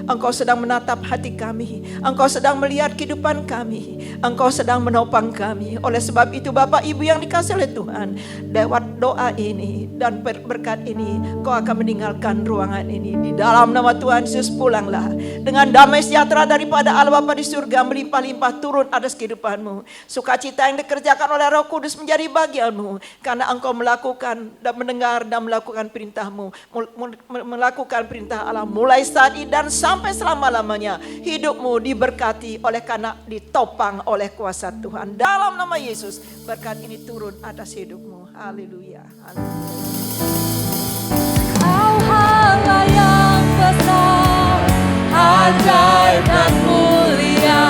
Engkau sedang menatap hati kami, Engkau sedang melihat kehidupan kami, Engkau sedang menopang kami. Oleh sebab itu Bapak Ibu yang dikasihi oleh Tuhan, lewat doa ini dan berkat ini Kau akan meninggalkan ruangan ini. Di dalam nama Tuhan Yesus pulanglah dengan damai sejahtera daripada Allah Bapa di surga melimpah-limpah turun atas kehidupanmu. Sukacita yang dikerjakan oleh Roh Kudus menjadi bagianmu karena Engkau melakukan dan mendengar dan melakukan perintah-Mu, melakukan perintah Allah mulai saat ini dan sampai selama-lamanya. Hidupmu diberkati oleh karena ditopang oleh kuasa Tuhan. Dalam nama Yesus berkat ini turun atas hidupmu. Haleluya. Kau Allah yang besar, ajaib dan mulia.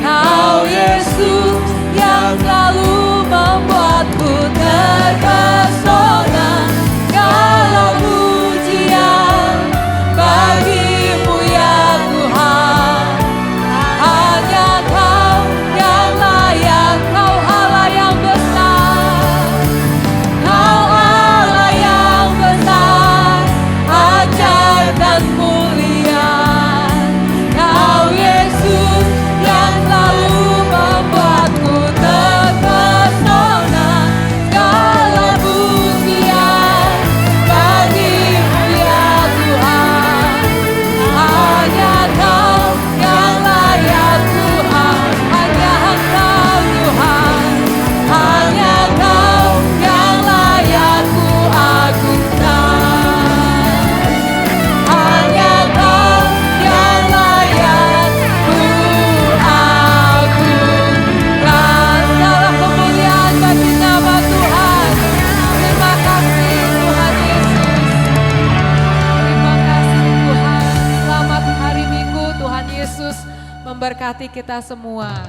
Kau Yesus yang selalu membuatku terpesona. Segala pujian bagimu ya Tuhan. Hanya Kau yang layak, Kau Allah yang besar. Kau Allah yang besar, ajaib dan mulia. memberkati kita semua.